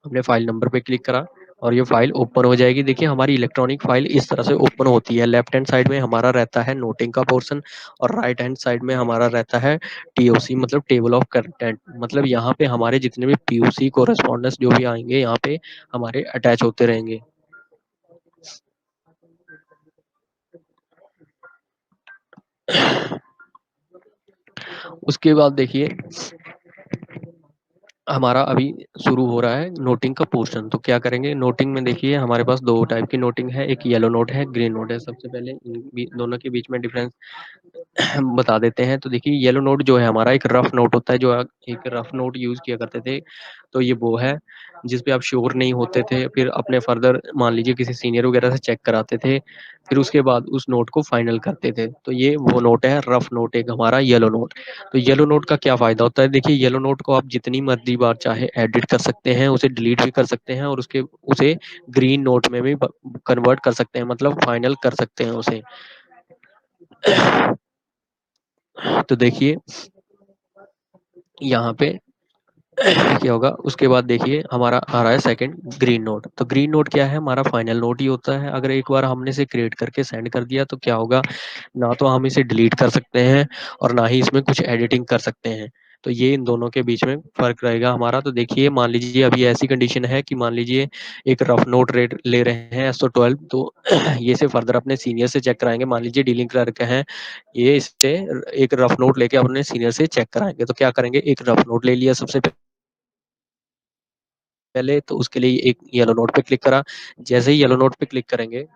हमने फाइल नंबर पे क्लिक करा और ये फाइल ओपन हो जाएगी। देखिए हमारी इलेक्ट्रॉनिक फाइल इस तरह से ओपन होती है। लेफ्ट हैंड साइड में हमारा रहता है नोटिंग का पोर्शन, और राइट हैंड साइड में हमारा रहता है TOC, मतलब टेबल ऑफ कंटेंट। मतलब यहाँ पे हमारे जितने भी POC कोरेस्पॉन्डेंस जो भी आएंगे यहाँ पे हमारे अटैच होते रहेंगे। उसके बाद देखिए हमारा अभी शुरू हो रहा है नोटिंग का पोर्शन। तो क्या करेंगे, नोटिंग में देखिए हमारे पास दो टाइप की नोटिंग है, एक येलो नोट है, ग्रीन नोट है। सबसे पहले दोनों के बीच में डिफरेंस बता देते हैं। तो देखिए येलो नोट जो है हमारा एक रफ नोट होता है, जो एक रफ नोट यूज किया करते थे, तो ये वो है। जिस पे आप श्योर नहीं होते थे, फिर अपने फर्दर मान लीजिए किसी सीनियर वगैरह से चेक कराते थे, फिर उसके बाद उस नोट को फाइनल करते थे। तो ये वो नोट है, रफ नोट एक हमारा येलो नोट। तो येलो नोट का क्या फायदा होता है, देखिए येलो नोट को आप जितनी मर्जी बार चाहे एडिट कर सकते हैं, उसे डिलीट भी कर सकते हैं, और उसके उसे ग्रीन नोट में भी कन्वर्ट कर सकते हैं, मतलब फाइनल कर सकते हैं उसे। तो देखिए यहाँ पे क्या होगा, उसके बाद देखिए हमारा आ रहा है सेकंड ग्रीन नोट। तो ग्रीन नोट क्या है, हमारा फाइनल नोट ही होता है। अगर एक बार हमने इसे क्रिएट करके सेंड कर दिया तो क्या होगा, ना तो हम इसे डिलीट कर सकते हैं और ना ही इसमें कुछ एडिटिंग कर सकते हैं। तो ये इन दोनों के बीच में फर्क रहेगा हमारा। तो देखिए मान लीजिए अभी ऐसी कंडीशन है कि मान लीजिए एक रफ नोट रेट ले रहे हैं SO12, तो ये से फर्दर अपने सीनियर से चेक कराएंगे। मान लीजिए डीलिंग क्लर्क हैं, ये इससे एक रफ नोट लेके अपने सीनियर से चेक कराएंगे। तो क्या करेंगे, एक रफ नोट ले लिया सबसे पहले, तो उसके लिए एक येलो नोट पे क्लिक करा। जैसे ही येलो नोट पे क्लिक करेंगे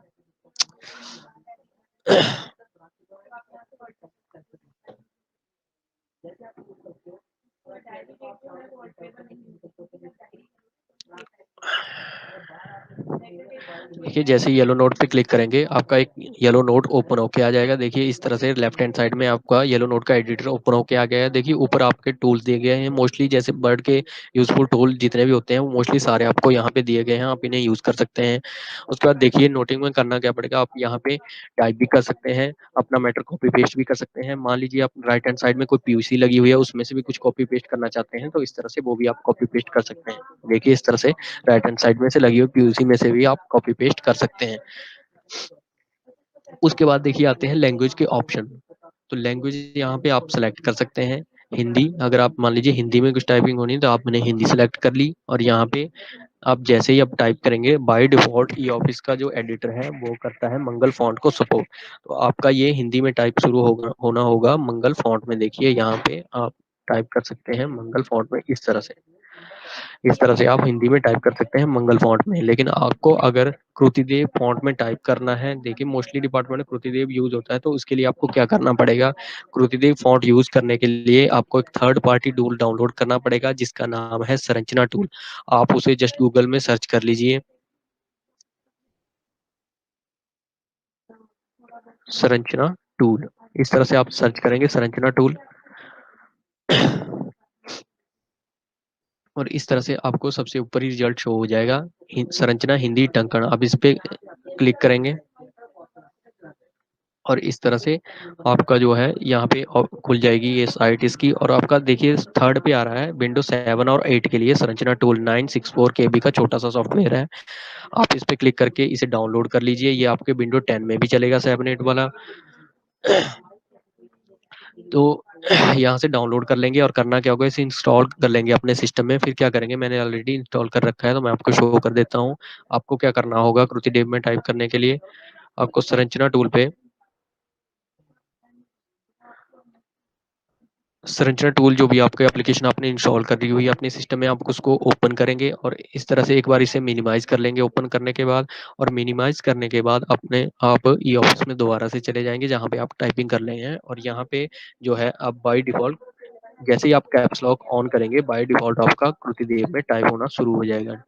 देखिए जैसे येलो नोट पे क्लिक करेंगे आपका एक येलो नोट ओपन होके आ जाएगा। देखिए इस तरह से लेफ्ट हैंड साइड में आपका येलो नोट का एडिटर ओपन होके आ गया है। देखिए ऊपर आपके टूल्स दिए गए हैं, मोस्टली जैसे वर्ड के यूजफुल टूल जितने भी होते हैं वो मोस्टली सारे आपको यहाँ पे दिए गए हैं, आप इन्हें यूज कर सकते हैं। उसके बाद देखिए नोटिंग में करना क्या पड़ेगा, आप यहाँ पे टाइप भी कर सकते हैं, अपना मैटर कॉपी पेस्ट भी कर सकते हैं। मान लीजिए आप राइट हैंड साइड में कोई पीयूसी लगी हुई है, उसमें से भी कुछ कॉपी पेस्ट करना चाहते हैं, तो इस तरह से वो भी आप कॉपी पेस्ट कर सकते हैं। देखिए इस तरह से राइट हैंड साइड में से लगी हुई पीयूसी में से भी आप कॉपी पेस्ट कर सकते हैं। उसके बाद देखिए आते हैं लैंग्वेज के ऑप्शन। तो लैंग्वेज यहाँ पे आप सेलेक्ट कर सकते हैं हिंदी। अगर आप मान लीजिए हिंदी में कुछ टाइपिंग होनी है तो आपने हिंदी सेलेक्ट कर ली, और यहाँ पे आप जैसे ही आप टाइप करेंगे बाय डिफॉल्ट ई ऑफिस का जो एडिटर है वो करता है मंगल फॉन्ट को सपोर्ट। तो आपका ये हिंदी में टाइप शुरू होना होगा मंगल फॉन्ट में। देखिए यहाँ पे आप टाइप कर सकते हैं मंगल फॉन्ट में, इस तरह से आप हिंदी में टाइप कर सकते हैं मंगल फॉन्ट में। लेकिन आपको अगर कृतिदेव फॉन्ट में टाइप करना है, देखिए मोस्टली डिपार्टमेंट में कृतिदेव यूज होता है, तो उसके लिए आपको क्या करना पड़ेगा, कृतिदेव फॉन्ट यूज करने के लिए आपको एक थर्ड पार्टी टूल डाउनलोड करना पड़ेगा जिसका नाम है संरचना टूल। आप उसे जस्ट गूगल में सर्च कर लीजिए, संरचना टूल। इस तरह से आप सर्च करेंगे संरचना टूल, और इस तरह से आपको सबसे ऊपर ही रिजल्ट शो हो जाएगा, संरचना हिंदी टंकण। अब इस पे क्लिक करेंगे और इस तरह से आपका जो है यहाँ पे खुल जाएगी ये साइट इसकी। और आपका देखिए थर्ड पे आ रहा है विंडो 7 और 8 के लिए संरचना टूल 964 KB का छोटा सा सॉफ्टवेयर है। आप इस पे क्लिक करके इसे डाउनलोड कर लीजिए, ये आपके विंडो 10 में भी चलेगा 7 8 वाला। तो यहाँ से डाउनलोड कर लेंगे और करना क्या होगा, इसे इंस्टॉल कर लेंगे अपने सिस्टम में। फिर क्या करेंगे, मैंने ऑलरेडी इंस्टॉल कर रखा है तो मैं आपको शो कर देता हूँ। आपको क्या करना होगा, कृतिदेव में टाइप करने के लिए आपको संरचना टूल पे, संरचना टूल जो भी आपके एप्लीकेशन आपने इंस्टॉल कर दी हुई है अपने सिस्टम में, आप उसको ओपन करेंगे और इस तरह से एक बार इसे मिनिमाइज कर लेंगे ओपन करने के बाद। और मिनिमाइज करने के बाद अपने आप ई ऑफिस में दोबारा से चले जाएंगे जहाँ पे आप टाइपिंग कर रहे हैं, और यहाँ पे जो है आप बाय डिफॉल्ट जैसे ही आप कैप्स लॉक ऑन करेंगे बाय डिफॉल्ट आपका कृति देव में टाइप होना शुरू हो जाएगा।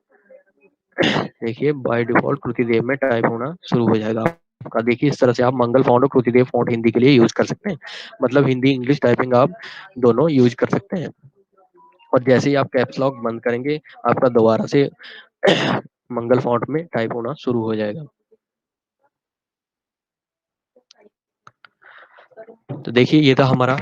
देखिए बाय डिफॉल्ट कृति देव में टाइप होना शुरू हो जाएगा आपका। देखिए इस तरह से आप मंगल फॉन्ट और कृति देव फॉन्ट हिंदी के लिए यूज कर सकते हैं, मतलब हिंदी इंग्लिश टाइपिंग आप दोनों यूज कर सकते हैं। और जैसे ही आप कैप्स लॉक बंद करेंगे आपका दोबारा से मंगल फॉन्ट में टाइप होना शुरू हो जाएगा। तो देखिए ये था हमारा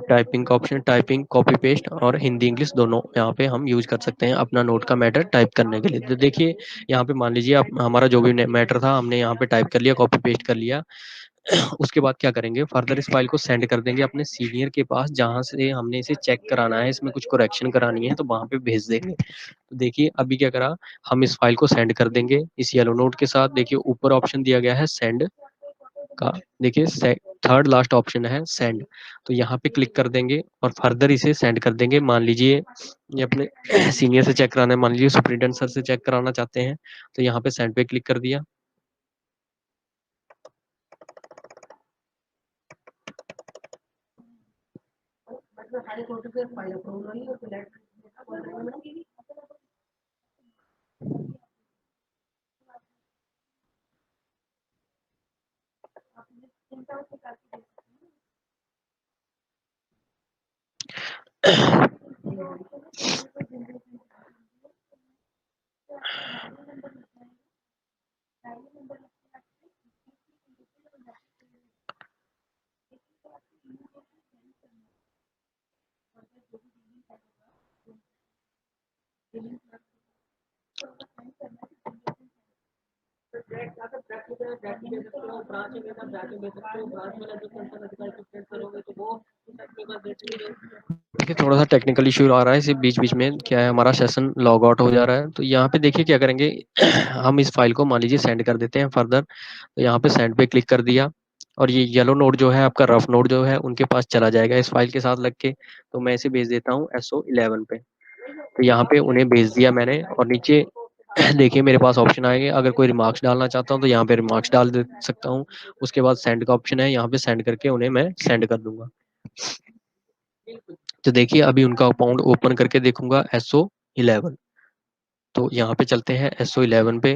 टाइपिंग का ऑप्शन, टाइपिंग कॉपी पेस्ट और हिंदी इंग्लिश दोनों यहाँ पे हम यूज कर सकते हैं अपना नोट का मैटर टाइप करने के लिए। तो देखिए यहाँ पे मान लीजिए आप हमारा जो भी मैटर था हमने यहाँ पे टाइप कर लिया, कॉपी पेस्ट कर लिया। उसके बाद क्या करेंगे, फर्दर इस फाइल को सेंड कर देंगे अपने सीनियर के पास जहाँ से हमने इसे चेक कराना है, इसमें कुछ करेक्शन करानी है तो वहां पे भेज देंगे। तो देखिए अभी क्या करा, हम इस फाइल को सेंड कर देंगे इस येलो नोट के साथ। देखिए ऊपर ऑप्शन दिया गया है सेंड का, देखिए थर्ड लास्ट ऑप्शन है सेंड। तो यहाँ पे क्लिक कर देंगे और फर्दर इसे सेंड कर देंगे। मान लीजिए ये अपने सीनियर से चेक कराना है, मान लीजिए सुपरिटेंडेंट सर से चेक कराना चाहते हैं, तो यहाँ पे सेंड पे क्लिक कर दिया। देखिए थोड़ा सा टेक्निकल इशू आ रहा है, इसे बीच बीच में क्या है हमारा सेशन लॉग आउट हो जा रहा है। तो यहाँ पे देखिए क्या करेंगे हम इस फाइल को मान लीजिए सेंड कर देते हैं फर्दर। तो यहाँ पे सेंड पे क्लिक कर दिया और ये येलो नोट जो है आपका रफ नोट जो है उनके पास चला जाएगा इस फाइल के साथ लग के। तो मैं इसे भेज देता हूँ SO11 पे। तो यहाँ पे उन्हें भेज दिया मैंने और नीचे देखिए मेरे पास ऑप्शन आएंगे, अगर कोई रिमार्क्स डालना चाहता हूँ तो यहाँ पे रिमार्क्स डाल दे सकता हूँ। उसके बाद सेंड का ऑप्शन है, यहाँ पे सेंड करके उन्हें मैं सेंड कर दूंगा। तो देखिए अभी उनका अकाउंट ओपन करके देखूंगा SO11। तो यहाँ पे चलते हैं SO11 पे।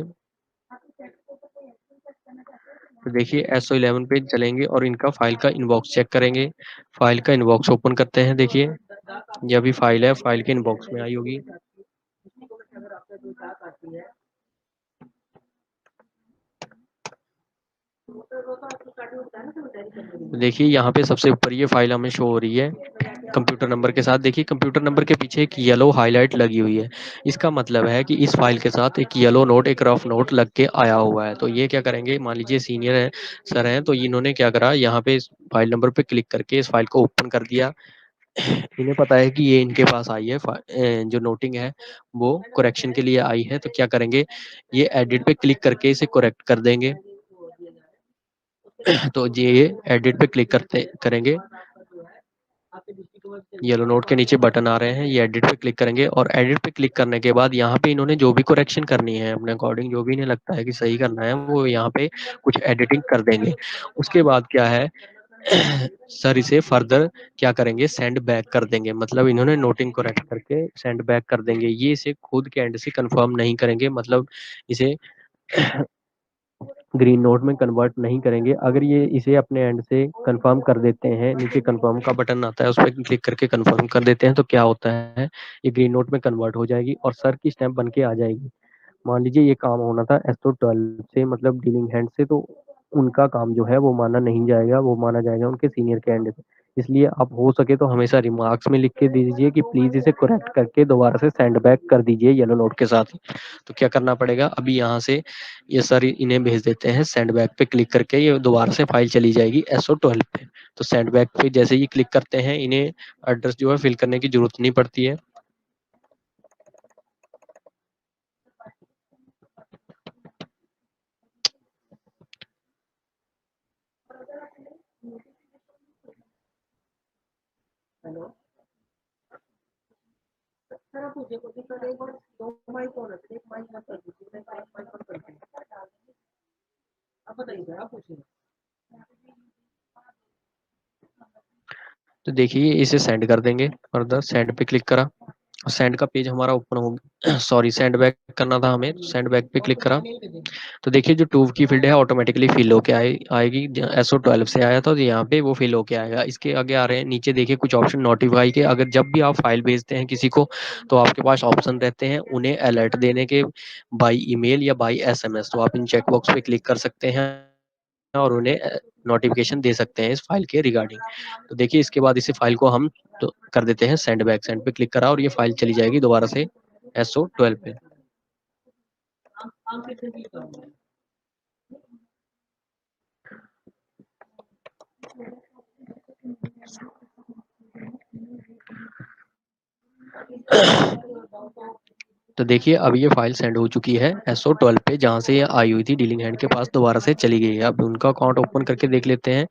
तो देखिए SO11 पे चलेंगे और इनका फाइल का इनबॉक्स चेक करेंगे। फाइल का इनबॉक्स ओपन करते हैं। देखिए ये अभी फाइल है, फाइल के इनबॉक्स में आई होगी। देखिए यहाँ पे सबसे ऊपर ये फाइल हमें शो हो रही है कंप्यूटर नंबर के साथ। देखिए कंप्यूटर नंबर के पीछे एक येलो हाईलाइट लगी हुई है। इसका मतलब है कि इस फाइल के साथ एक येलो नोट, एक रफ नोट लग के आया हुआ है। तो ये क्या करेंगे, मान लीजिए सीनियर है सर हैं, तो इन्होंने क्या करा, यहाँ पे इस फाइल नंबर पे क्लिक करके इस फाइल को ओपन कर दिया। इन्हें पता है कि ये इनके पास आई है, जो नोटिंग है वो करेक्शन के लिए आई है। तो क्या करेंगे, ये एडिट पे क्लिक करके इसे करेक्ट कर देंगे। तो ये एडिट पे क्लिक करते करेंगे, येलो नोट के नीचे बटन आ रहे हैं, ये एडिट पे क्लिक करेंगे और एडिट पे क्लिक करने के बाद यहाँ पे इन्होंने जो भी करेक्शन करनी है अपने अकॉर्डिंग, जो भी इन्हें लगता है कि सही करना है, वो यहाँ पे कुछ एडिटिंग कर देंगे। उसके बाद क्या है सर इसे फर्दर क्या करेंगे, सेंड बैक कर देंगे। मतलब इन्होंने नोटिंग करेक्ट करके सेंड बैक कर देंगे। ये इसे खुद के एंड से कंफर्म नहीं करेंगे, मतलब इसे ग्रीन नोट में कन्वर्ट नहीं करेंगे। अगर ये इसे अपने एंड से कंफर्म कर देते हैं, नीचे कंफर्म का बटन आता है उस पर क्लिक करके कंफर्म कर देते हैं, तो क्या होता है ये ग्रीन नोट में कन्वर्ट हो जाएगी और सर की स्टैंप बन के आ जाएगी। मान लीजिए ये काम होना था SO12 से, मतलब डीलिंग हैंड से, तो उनका काम जो है वो माना नहीं जाएगा, वो माना जाएगा उनके सीनियर के एंड से। इसलिए आप हो सके तो हमेशा रिमार्क्स में लिख के दे दीजिए कि प्लीज इसे करेक्ट करके दोबारा से सेंड बैक कर दीजिए येलो नोट के साथ। तो क्या करना पड़ेगा, अभी यहाँ से ये सर इन्हें भेज देते हैं, सेंड बैक पे क्लिक करके ये दोबारा से फाइल चली जाएगी SO12 पे। तो सेंड बैक पे जैसे ही क्लिक करते हैं, इन्हें एड्रेस जो है फिल करने की जरूरत नहीं पड़ती है। तो देखिए इसे सेंड कर देंगे, फर्दर सेंड पे क्लिक करा, सेंड का पेज हमारा ओपन हो गया। सॉरी, सेंड बैक करना था हमें, सेंड बैक पे क्लिक करा। तो देखिए जो टू की फील्ड है ऑटोमेटिकली फिल होके आएगी। SO12 से आया था तो यहाँ पे वो फिल होके आएगा। इसके आगे आ रहे हैं नीचे देखिए कुछ ऑप्शन नोटिफाई के। अगर जब भी आप फाइल भेजते हैं किसी को तो आपके पास ऑप्शन रहते हैं उन्हें अलर्ट देने के, बाई ईमेल या बाई SMS। तो आप इन चेकबॉक्स पे क्लिक कर सकते हैं और उन्हें नोटिफिकेशन दे सकते हैं इस फाइल के रिगार्डिंग। तो देखिए इसके बाद इसी फाइल को हम तो कर देते हैं सेंड बैक। सेंड पे क्लिक करा और ये फाइल चली जाएगी दोबारा से SO12 पे। तो देखिए अब ये फाइल सेंड हो चुकी है SO12 पे, जहाँ से ये आई हुई थी डीलिंग हैंड के पास, दोबारा से चली गई है। अब उनका अकाउंट ओपन करके देख लेते हैं।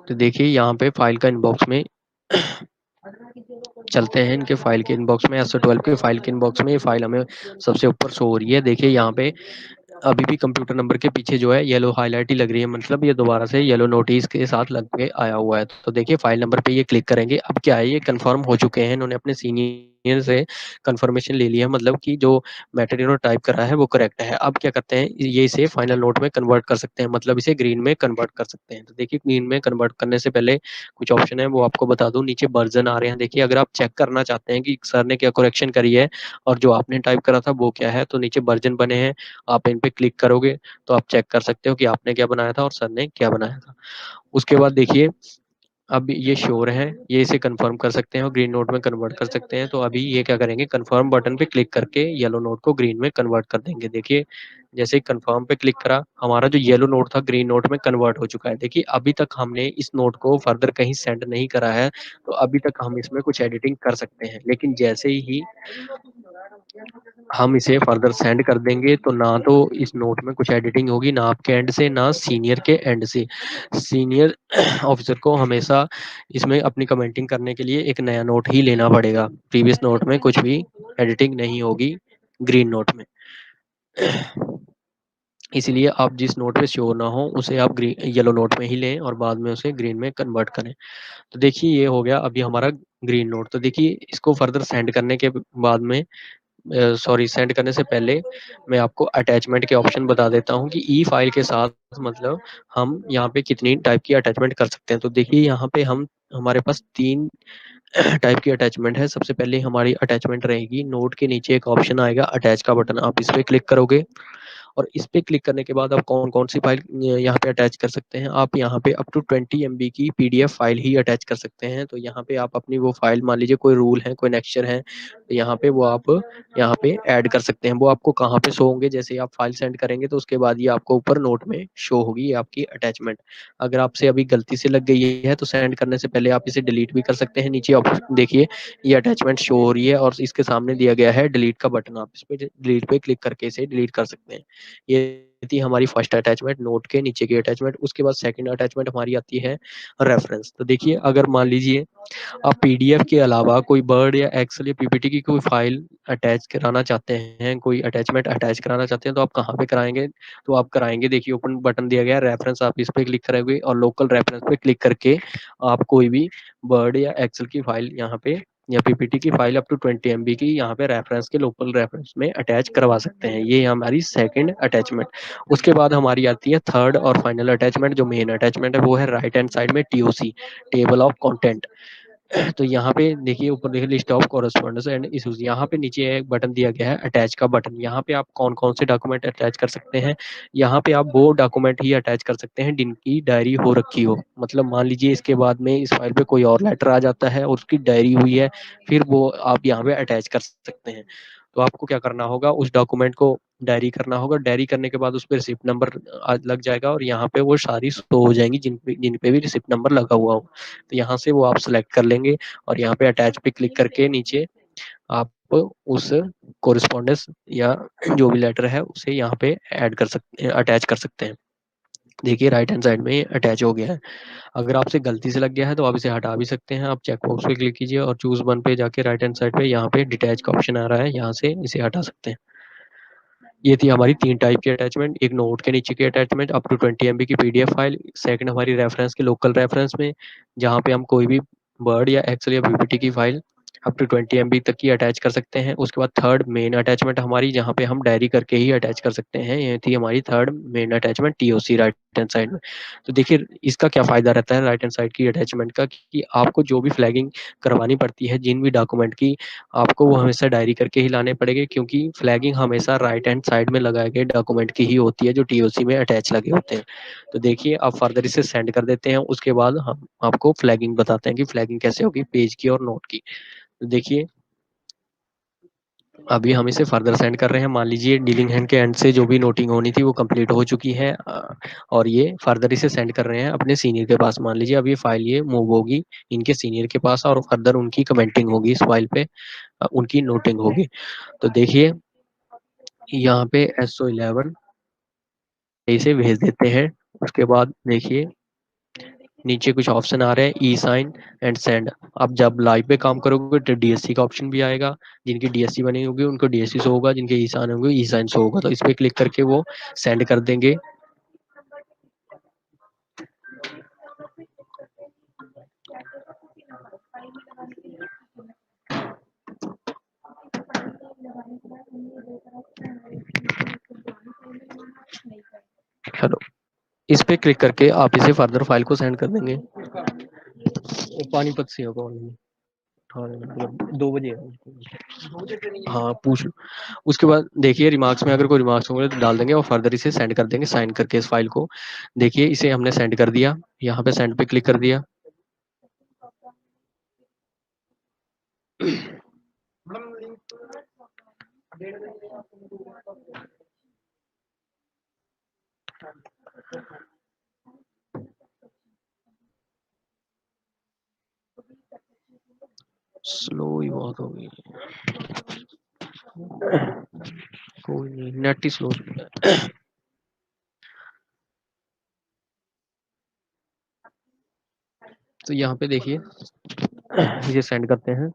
तो देखिए यहाँ पे फाइल का इनबॉक्स में चलते हैं इनके फाइल के इनबॉक्स में, SO12 के फाइल के इनबॉक्स में। ये फाइल हमें सबसे ऊपर शो हो रही है। देखिए यहाँ पे अभी भी कंप्यूटर नंबर के पीछे जो है येलो हाईलाइट ही लग रही है, मतलब ये दोबारा से येलो नोटिस के साथ लग के आया हुआ है। तो देखिए फाइल नंबर पे ये क्लिक करेंगे। अब क्या है, ये कंफर्म हो चुके हैं, इन्होंने अपने सीनियर से कंफर्मेशन ले लिया है, मतलब कि जो मैटर इन्होंने टाइप करा है वो करेक्ट है। अब क्या करते हैं, ये इसे फाइनल नोट में कन्वर्ट कर सकते हैं, मतलब इसे ग्रीन में कन्वर्ट कर सकते हैं। तो देखिए ग्रीन में कन्वर्ट करने से पहले कुछ ऑप्शन है वो आपको बता दूं। नीचे वर्जन आ रहे हैं, देखिए अगर आप चेक करना चाहते हैं कि सर ने क्या करेक्शन करी है और जो आपने टाइप करा था वो क्या है, तो नीचे वर्जन बने हैं, आप इन पे क्लिक करोगे तो आप चेक कर सकते हो कि आपने क्या बनाया था और सर ने क्या बनाया था। उसके बाद देखिए अब ये श्योर है, ये इसे कंफर्म कर सकते हैं और ग्रीन नोट में कन्वर्ट कर सकते हैं। तो अभी ये क्या करेंगे, कंफर्म बटन पे क्लिक करके येलो नोट को ग्रीन में कन्वर्ट कर देंगे। देखिए जैसे ही कंफर्म पे क्लिक करा, हमारा जो येलो नोट था ग्रीन नोट में कन्वर्ट हो चुका है। देखिए अभी तक हमने इस नोट को फर्दर कहीं सेंड नहीं करा है, तो अभी तक हम इसमें कुछ एडिटिंग कर सकते हैं। लेकिन जैसे ही हम इसे फर्दर सेंड कर देंगे तो ना तो इस नोट में कुछ एडिटिंग होगी, ना आपके एंड से ना सीनियर के एंड से। सीनियर ऑफिसर को हमेशा इसमें अपनी कमेंटिंग करने के लिए एक नया नोट ही लेना पड़ेगा। प्रीवियस नोट में कुछ भी एडिटिंग नहीं होगी ग्रीन नोट में। इसलिए आप जिस नोट पे श्योर ना हो उसे आप ग्रीन येलो नोट में ही लें और बाद में उसे ग्रीन में कन्वर्ट करें। तो देखिए ये हो गया अभी हमारा ग्रीन नोट। तो देखिए इसको फर्दर सेंड करने के बाद में, सॉरी सेंड करने से पहले मैं आपको अटैचमेंट के ऑप्शन बता देता हूँ कि ई फाइल के साथ मतलब हम यहाँ पे कितनी टाइप की अटैचमेंट कर सकते हैं। तो देखिए यहाँ पे हम हमारे पास 3 टाइप की अटैचमेंट है। सबसे पहले हमारी अटैचमेंट रहेगी, नोट के नीचे एक ऑप्शन आएगा अटैच का बटन, आप इस पे क्लिक करोगे और इस पे क्लिक करने के बाद आप कौन कौन सी फाइल यहाँ पे अटैच कर सकते हैं। आप यहाँ पे अप टू 20 MB की PDF फाइल ही अटैच कर सकते हैं। तो यहाँ पे आप अपनी वो फाइल, मान लीजिए कोई रूल है, कोई नेक्चर है, तो यहाँ पे वो आप यहाँ पे ऐड कर सकते हैं। वो आपको कहाँ पे शो होंगे, जैसे आप फाइल सेंड करेंगे तो उसके बाद ये आपको ऊपर नोट में शो होगी ये आपकी अटैचमेंट। अगर आपसे अभी गलती से लग गई है तो सेंड करने से पहले आप इसे डिलीट भी कर सकते हैं। नीचे ऑप्शन देखिए ये अटैचमेंट शो हो रही है और इसके सामने दिया गया है डिलीट का बटन, आप इस पे डिलीट पे क्लिक करके इसे डिलीट कर सकते हैं। ये थी हमारी फर्स्ट अटैचमेंट, नोट के नीचे की अटैचमेंट। उसके बाद सेकंड अटैचमेंट हमारी आती है रेफरेंस। तो देखिए अगर मान लीजिए आप PDF के अलावा कोई वर्ड या एक्सेल या PPT की कोई फाइल अटैच कराना चाहते हैं, कोई अटैचमेंट अटैच कराना चाहते हैं, तो आप कहाँ पे कराएंगे, तो आप कराएंगे देखिए ओपन बटन दिया गया है रेफरेंस, आप इस पे क्लिक करोगे और लोकल रेफरेंस पे क्लिक करके आप कोई भी वर्ड या एक्सेल की फाइल यहाँ पे या PPT की फाइल अप टू 20 MB की यहाँ पे रेफरेंस के लोकल रेफरेंस में अटैच करवा सकते हैं। ये हमारी सेकंड अटैचमेंट। उसके बाद हमारी आती है थर्ड और फाइनल अटैचमेंट। जो मेन अटैचमेंट है वो है राइट हैंड साइड में TOC, टेबल ऑफ कंटेंट। तो यहाँ पे देखिए ऊपर देखिए list of correspondence and issues, यहाँ पे नीचे एक बटन दिया गया है अटैच का बटन। यहाँ पे आप कौन कौन से डॉक्यूमेंट अटैच कर सकते हैं, यहाँ पे आप वो डॉक्यूमेंट ही अटैच कर सकते हैं जिनकी डायरी हो रखी हो। मतलब मान लीजिए इसके बाद में इस फाइल पे कोई और लेटर आ जाता है और उसकी डायरी हुई है, फिर वो आप यहाँ पे अटैच कर सकते हैं। तो आपको क्या करना होगा, उस डॉक्यूमेंट को डायरी करना होगा। डायरी करने के बाद उस पर रिसिप्ट नंबर लग जाएगा और यहाँ पे वो सारी शो हो जाएंगी जिन पे भी रिसिप्ट नंबर लगा हुआ हो। तो यहाँ से वो आप सेलेक्ट कर लेंगे और यहाँ पे अटैच पे क्लिक करके नीचे आप उस कोरिस्पॉन्डेंस या जो भी लेटर है उसे यहाँ पे ऐड कर सकते हैं, अटैच कर सकते हैं। देखिए राइट हैंड साइड में ये अटैच हो गया है। अगर आपसे गलती से लग गया है तो आप इसे हटा भी सकते हैं। आप चेक बॉक्स पे क्लिक कीजिए और चूज वन पे जाके राइट हैंड साइड पे यहाँ पे डिटैच का ऑप्शन आ रहा है, यहाँ से इसे हटा सकते हैं। ये थी हमारी 3 टाइप की अटैचमेंट, एक नोट के नीचे की अटैचमेंट अप टू 20 MB की PDF फाइल, सेकंड हमारी रेफरेंस के लोकल रेफरेंस में जहाँ पे हम कोई भी वर्ड या एक्सेल या PPT की फाइल अप टू 20 MB तक की अटैच कर सकते हैं। उसके बाद थर्ड मेन अटैचमेंट हमारी जहाँ पे हम डायरी करके ही अटैच कर सकते हैं, ये थी हमारी third main attachment TOC right hand side में। तो देखिए इसका क्या फायदा रहता है राइट हैंड साइड की अटैचमेंट का, कि आपको जो भी फ्लैगिंग करवानी पड़ती है जिन भी डॉक्यूमेंट की, आपको वो हमेशा डायरी करके ही लाने पड़ेंगे, क्योंकि फ्लैगिंग हमेशा राइट हैंड साइड में लगाए गए डॉक्यूमेंट की ही होती है जो TOC में अटैच लगे होते हैं। तो देखिए आप फर्दर इसे सेंड कर देते हैं, उसके बाद हम आपको फ्लैगिंग बताते हैं कि फ्लैगिंग कैसे होगी पेज की और नोट की। तो देखिए अभी हम इसे फर्दर सेंड कर रहे हैं। मान लीजिए डीलिंग हैंड के एंड से जो भी नोटिंग होनी थी वो कंप्लीट हो चुकी है, और ये फर्दर इसे सेंड कर रहे हैं अपने सीनियर के पास। मान लीजिए अब ये फाइल ये मूव होगी इनके सीनियर के पास और फर्दर उनकी कमेंटिंग होगी इस फाइल पे, उनकी नोटिंग होगी। तो देखिए यहाँ पे SO11 इसे भेज देते हैं। उसके बाद देखिए नीचे कुछ ऑप्शन आ रहे हैं, ई साइन एंड सेंड। आप जब लाइव पे काम करोगे तो डीएससी का ऑप्शन भी आएगा, जिनकी डीएससी बनी होगी उनको डीएससी शो होगा, जिनके ई साइन होंगे ई साइन शो होगा। तो इस पे क्लिक करके वो सेंड कर देंगे। हेलो, इस पे क्लिक करके आप इसे फर्दर फाइल को सेंड कर देंगे। पानीपत से होगा ऑनलाइन। हाँ, मतलब 2 बजे है। हाँ पूछ लो। उसके बाद देखिए रिमार्क्स में अगर कोई रिमार्क्स होंगे तो डाल देंगे और फर्दर इसे सेंड कर देंगे साइन करके इस फाइल को। देखिए इसे हमने सेंड कर दिया, यहाँ पे सेंड पे क्लिक कर दिया। स्लो ही बहुत हो गई, कोई नहीं, नेट ही स्लो। तो यहाँ पे देखिए ये सेंड करते हैं।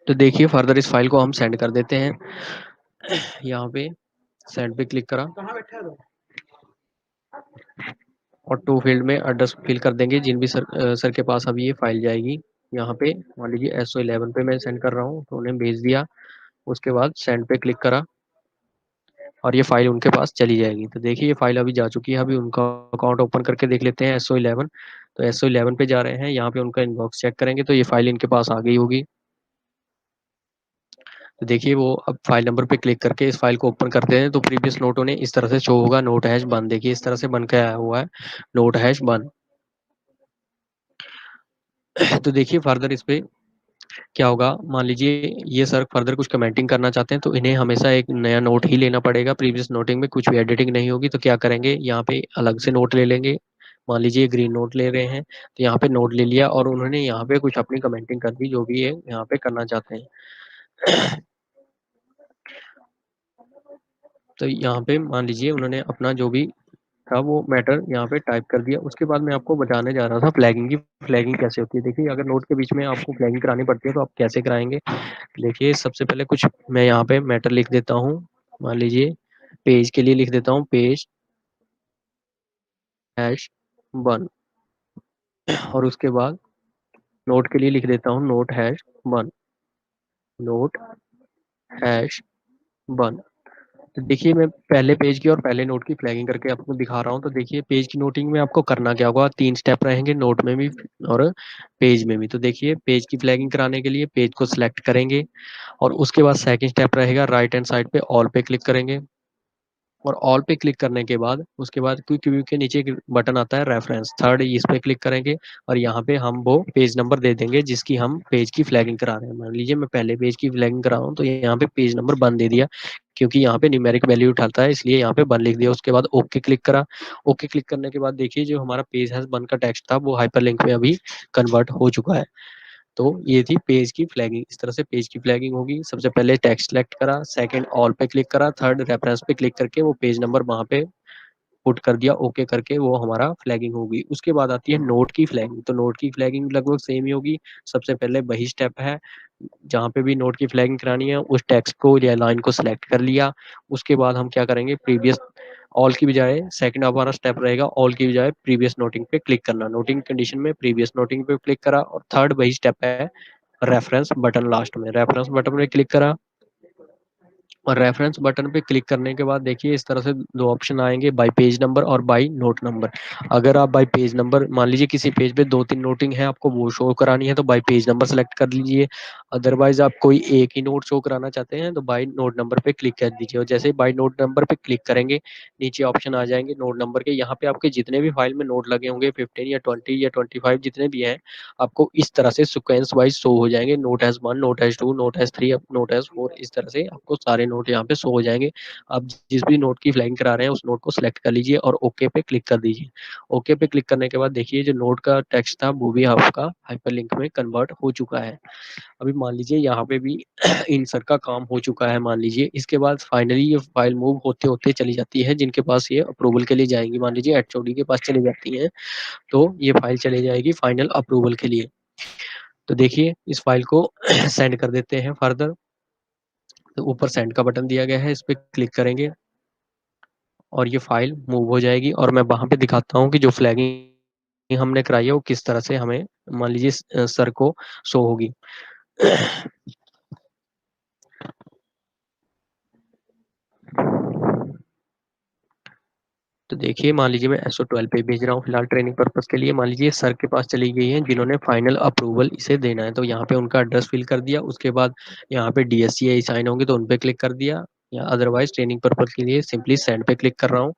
तो देखिए फर्दर इस फाइल को हम सेंड कर देते हैं। यहाँ पे सेंड पे क्लिक करा और टू फील्ड में एड्रेस फिल कर देंगे जिन भी सर के पास अभी ये फाइल जाएगी। यहाँ पे मान लीजिए SO11 पे मैं सेंड कर रहा हूँ तो उन्हें भेज दिया। उसके बाद सेंड पे क्लिक करा और ये फाइल उनके पास चली जाएगी। तो देखिए ये फाइल अभी जा चुकी है। अभी उनका अकाउंट ओपन करके देख लेते हैं SO11। तो SO11 पे जा रहे हैं, यहाँ पे उनका इनबॉक्स चेक करेंगे तो ये फाइल इनके पास आ गई होगी। तो देखिए वो अब फाइल नंबर पे क्लिक करके इस फाइल को ओपन करते हैं तो प्रीवियस नोटों ने इस तरह से शो होगा, नोट हैश बन। देखिए इस तरह से बन के आया हुआ है, नोट हैश बन। तो देखिए फर्दर इस पे क्या होगा, मान लीजिए ये सर फर्दर कुछ कमेंटिंग करना चाहते हैं तो इन्हें हमेशा एक नया नोट ही लेना पड़ेगा। प्रीवियस नोटिंग में कुछ भी एडिटिंग नहीं होगी तो क्या करेंगे, यहाँ पे अलग से नोट ले लेंगे। मान लीजिए ग्रीन नोट ले रहे हैं तो यहाँ पे नोट ले लिया और उन्होंने यहाँ पे कुछ अपनी कमेंटिंग कर दी जो भी है यहाँ पे करना चाहते हैं। तो यहाँ पे मान लीजिए उन्होंने अपना जो भी था वो मैटर यहाँ पे टाइप कर दिया। उसके बाद मैं आपको बताने जा रहा था फ्लैगिंग की। फ्लैगिंग कैसे होती है, देखिए अगर नोट के बीच में आपको फ्लैगिंग करानी पड़ती है तो आप कैसे कराएंगे। देखिए सबसे पहले कुछ मैं यहाँ पे मैटर लिख देता हूँ। मान लीजिए पेज के लिए लिख देता हूँ पेज हैश वन, और उसके बाद नोट के लिए लिख देता हूँ note hash one, note hash one. तो देखिए मैं पहले पेज की और पहले नोट की फ्लैगिंग करके आपको दिखा रहा हूँ। तो देखिए पेज की नोटिंग में आपको करना क्या होगा, 3 स्टेप रहेंगे नोट में भी और पेज में भी। तो देखिए पेज की फ्लैगिंग कराने के लिए पेज को सिलेक्ट करेंगे और उसके बाद सेकंड स्टेप रहेगा राइट हैंड साइड पे ऑल पे क्लिक करेंगे और ऑल पे क्लिक करने के बाद उसके बाद क्विक व्यू के नीचे एक बटन आता है रेफरेंस, थर्ड इस पे क्लिक करेंगे और यहाँ पे हम वो पेज नंबर दे देंगे जिसकी हम पेज की फ्लैगिंग करा रहे हैं। मान लीजिए मैं पहले पेज की फ्लैगिंग करा रहा हूँ तो यहाँ पे पेज नंबर 1 दे दिया, क्योंकि यहाँ पे न्यूमेरिक वैल्यू उठाता है इसलिए यहाँ पे 1 लिख दिया। उसके बाद ओके क्लिक करा। ओके क्लिक करने के बाद देखिए जो हमारा पेज हैज 1 का टेक्स्ट था वो हाइपरलिंक में अभी कन्वर्ट हो चुका है। तो ये थी पेज की फ्लैगिंग। इस तरह से पेज की फ्लैगिंग होगी। सबसे पहले टेक्स्ट सेलेक्ट करा, सेकंड ऑल पे क्लिक करा, थर्ड रेफरेंस पे क्लिक करके वो पेज नंबर वहां पे पुट कर दिया, ओके करके वो हमारा फ्लैगिंग होगी। उसके बाद आती है नोट की फ्लैगिंग। तो नोट की फ्लैगिंग लगभग सेम ही होगी। सबसे पहले वही स्टेप है, जहाँ पे भी नोट की फ्लैगिंग करानी है उस टेक्स्ट को या लाइन को सिलेक्ट कर लिया। उसके बाद हम क्या करेंगे, प्रीवियस ऑल की बजाय सेकंड हमारा स्टेप रहेगा ऑल की बजाय प्रीवियस नोटिंग पे क्लिक करना। नोटिंग कंडीशन में प्रीवियस नोटिंग पे क्लिक करा और थर्ड वही स्टेप है रेफरेंस बटन लास्ट में, रेफरेंस बटन पे क्लिक करा और रेफरेंस बटन पे क्लिक करने के बाद देखिए इस तरह से दो ऑप्शन आएंगे, बाय पेज नंबर और बाय नोट नंबर। अगर आप बाय पेज नंबर, मान लीजिए किसी पेज पे दो तीन नोटिंग है, आपको वो शो करानी है तो बाय पेज नंबर सेलेक्ट कर लीजिए। अदरवाइज आप कोई एक ही नोट शो कराना चाहते हैं तो बाय नोट नंबर पे क्लिक कर दीजिए, और जैसे ही बाय नोट नंबर पे क्लिक करेंगे नीचे ऑप्शन आ जाएंगे नोट नंबर के। यहाँ पे आपके जितने भी फाइल में नोट लगे होंगे 15 या 20 या 25 जितने भी हैं, आपको इस तरह से सिक्वेंस वाइज शो हो जाएंगे। Note as 1, note as 2, note as 3, note as 4, इस तरह से आपको सारे नोट यहाँ पे शो हो जाएंगे। आप जिस भी नोट की फ्लैगिंग करा रहे हैं उस नोट को सिलेक्ट कर लीजिए और ओके पे क्लिक कर दीजिए। ओके पे क्लिक करने के बाद देखिए जो नोट का टेक्स्ट था वो भी आपका हाइपरलिंक में कन्वर्ट हो चुका है। अभी मान लीजिए यहाँ पे भी इंसर्ट का काम हो चुका है मान लीजिए। इसके बाद फाइनली ये फाइल मूव होते होते चली जाती है, जिनके पास ये अप्रूवल के लिए जाएंगी, मान लीजिए एचओडी के पास चली जाती है, तो ये फाइल चली जाएगी फाइनल अप्रूवल के लिए। तो देखिए इस फाइल को सेंड कर देते हैं फर्दर। तो ऊपर सेंड का बटन दिया गया है, इस पर क्लिक करेंगे और ये फाइल मूव हो जाएगी। और मैं वहां पे दिखाता हूँ कि जो फ्लैगिंग हमने कराई है वो किस तरह से हमें मान लीजिए सर को शो होगी। तो देखिए मान लीजिए मैं SO12 पे भेज रहा हूँ फिलहाल ट्रेनिंग पर्पस के लिए। मान लीजिए सर के पास चली गई है जिन्होंने फाइनल अप्रूवल इसे देना है, तो यहाँ पे उनका एड्रेस फिल कर दिया। उसके बाद यहाँ पे DSCA साइन होंगे तो उन पे क्लिक कर दिया, या अदरवाइज ट्रेनिंग पर्पस के लिए सिंपली सेंड पे क्लिक कर रहा हूँ।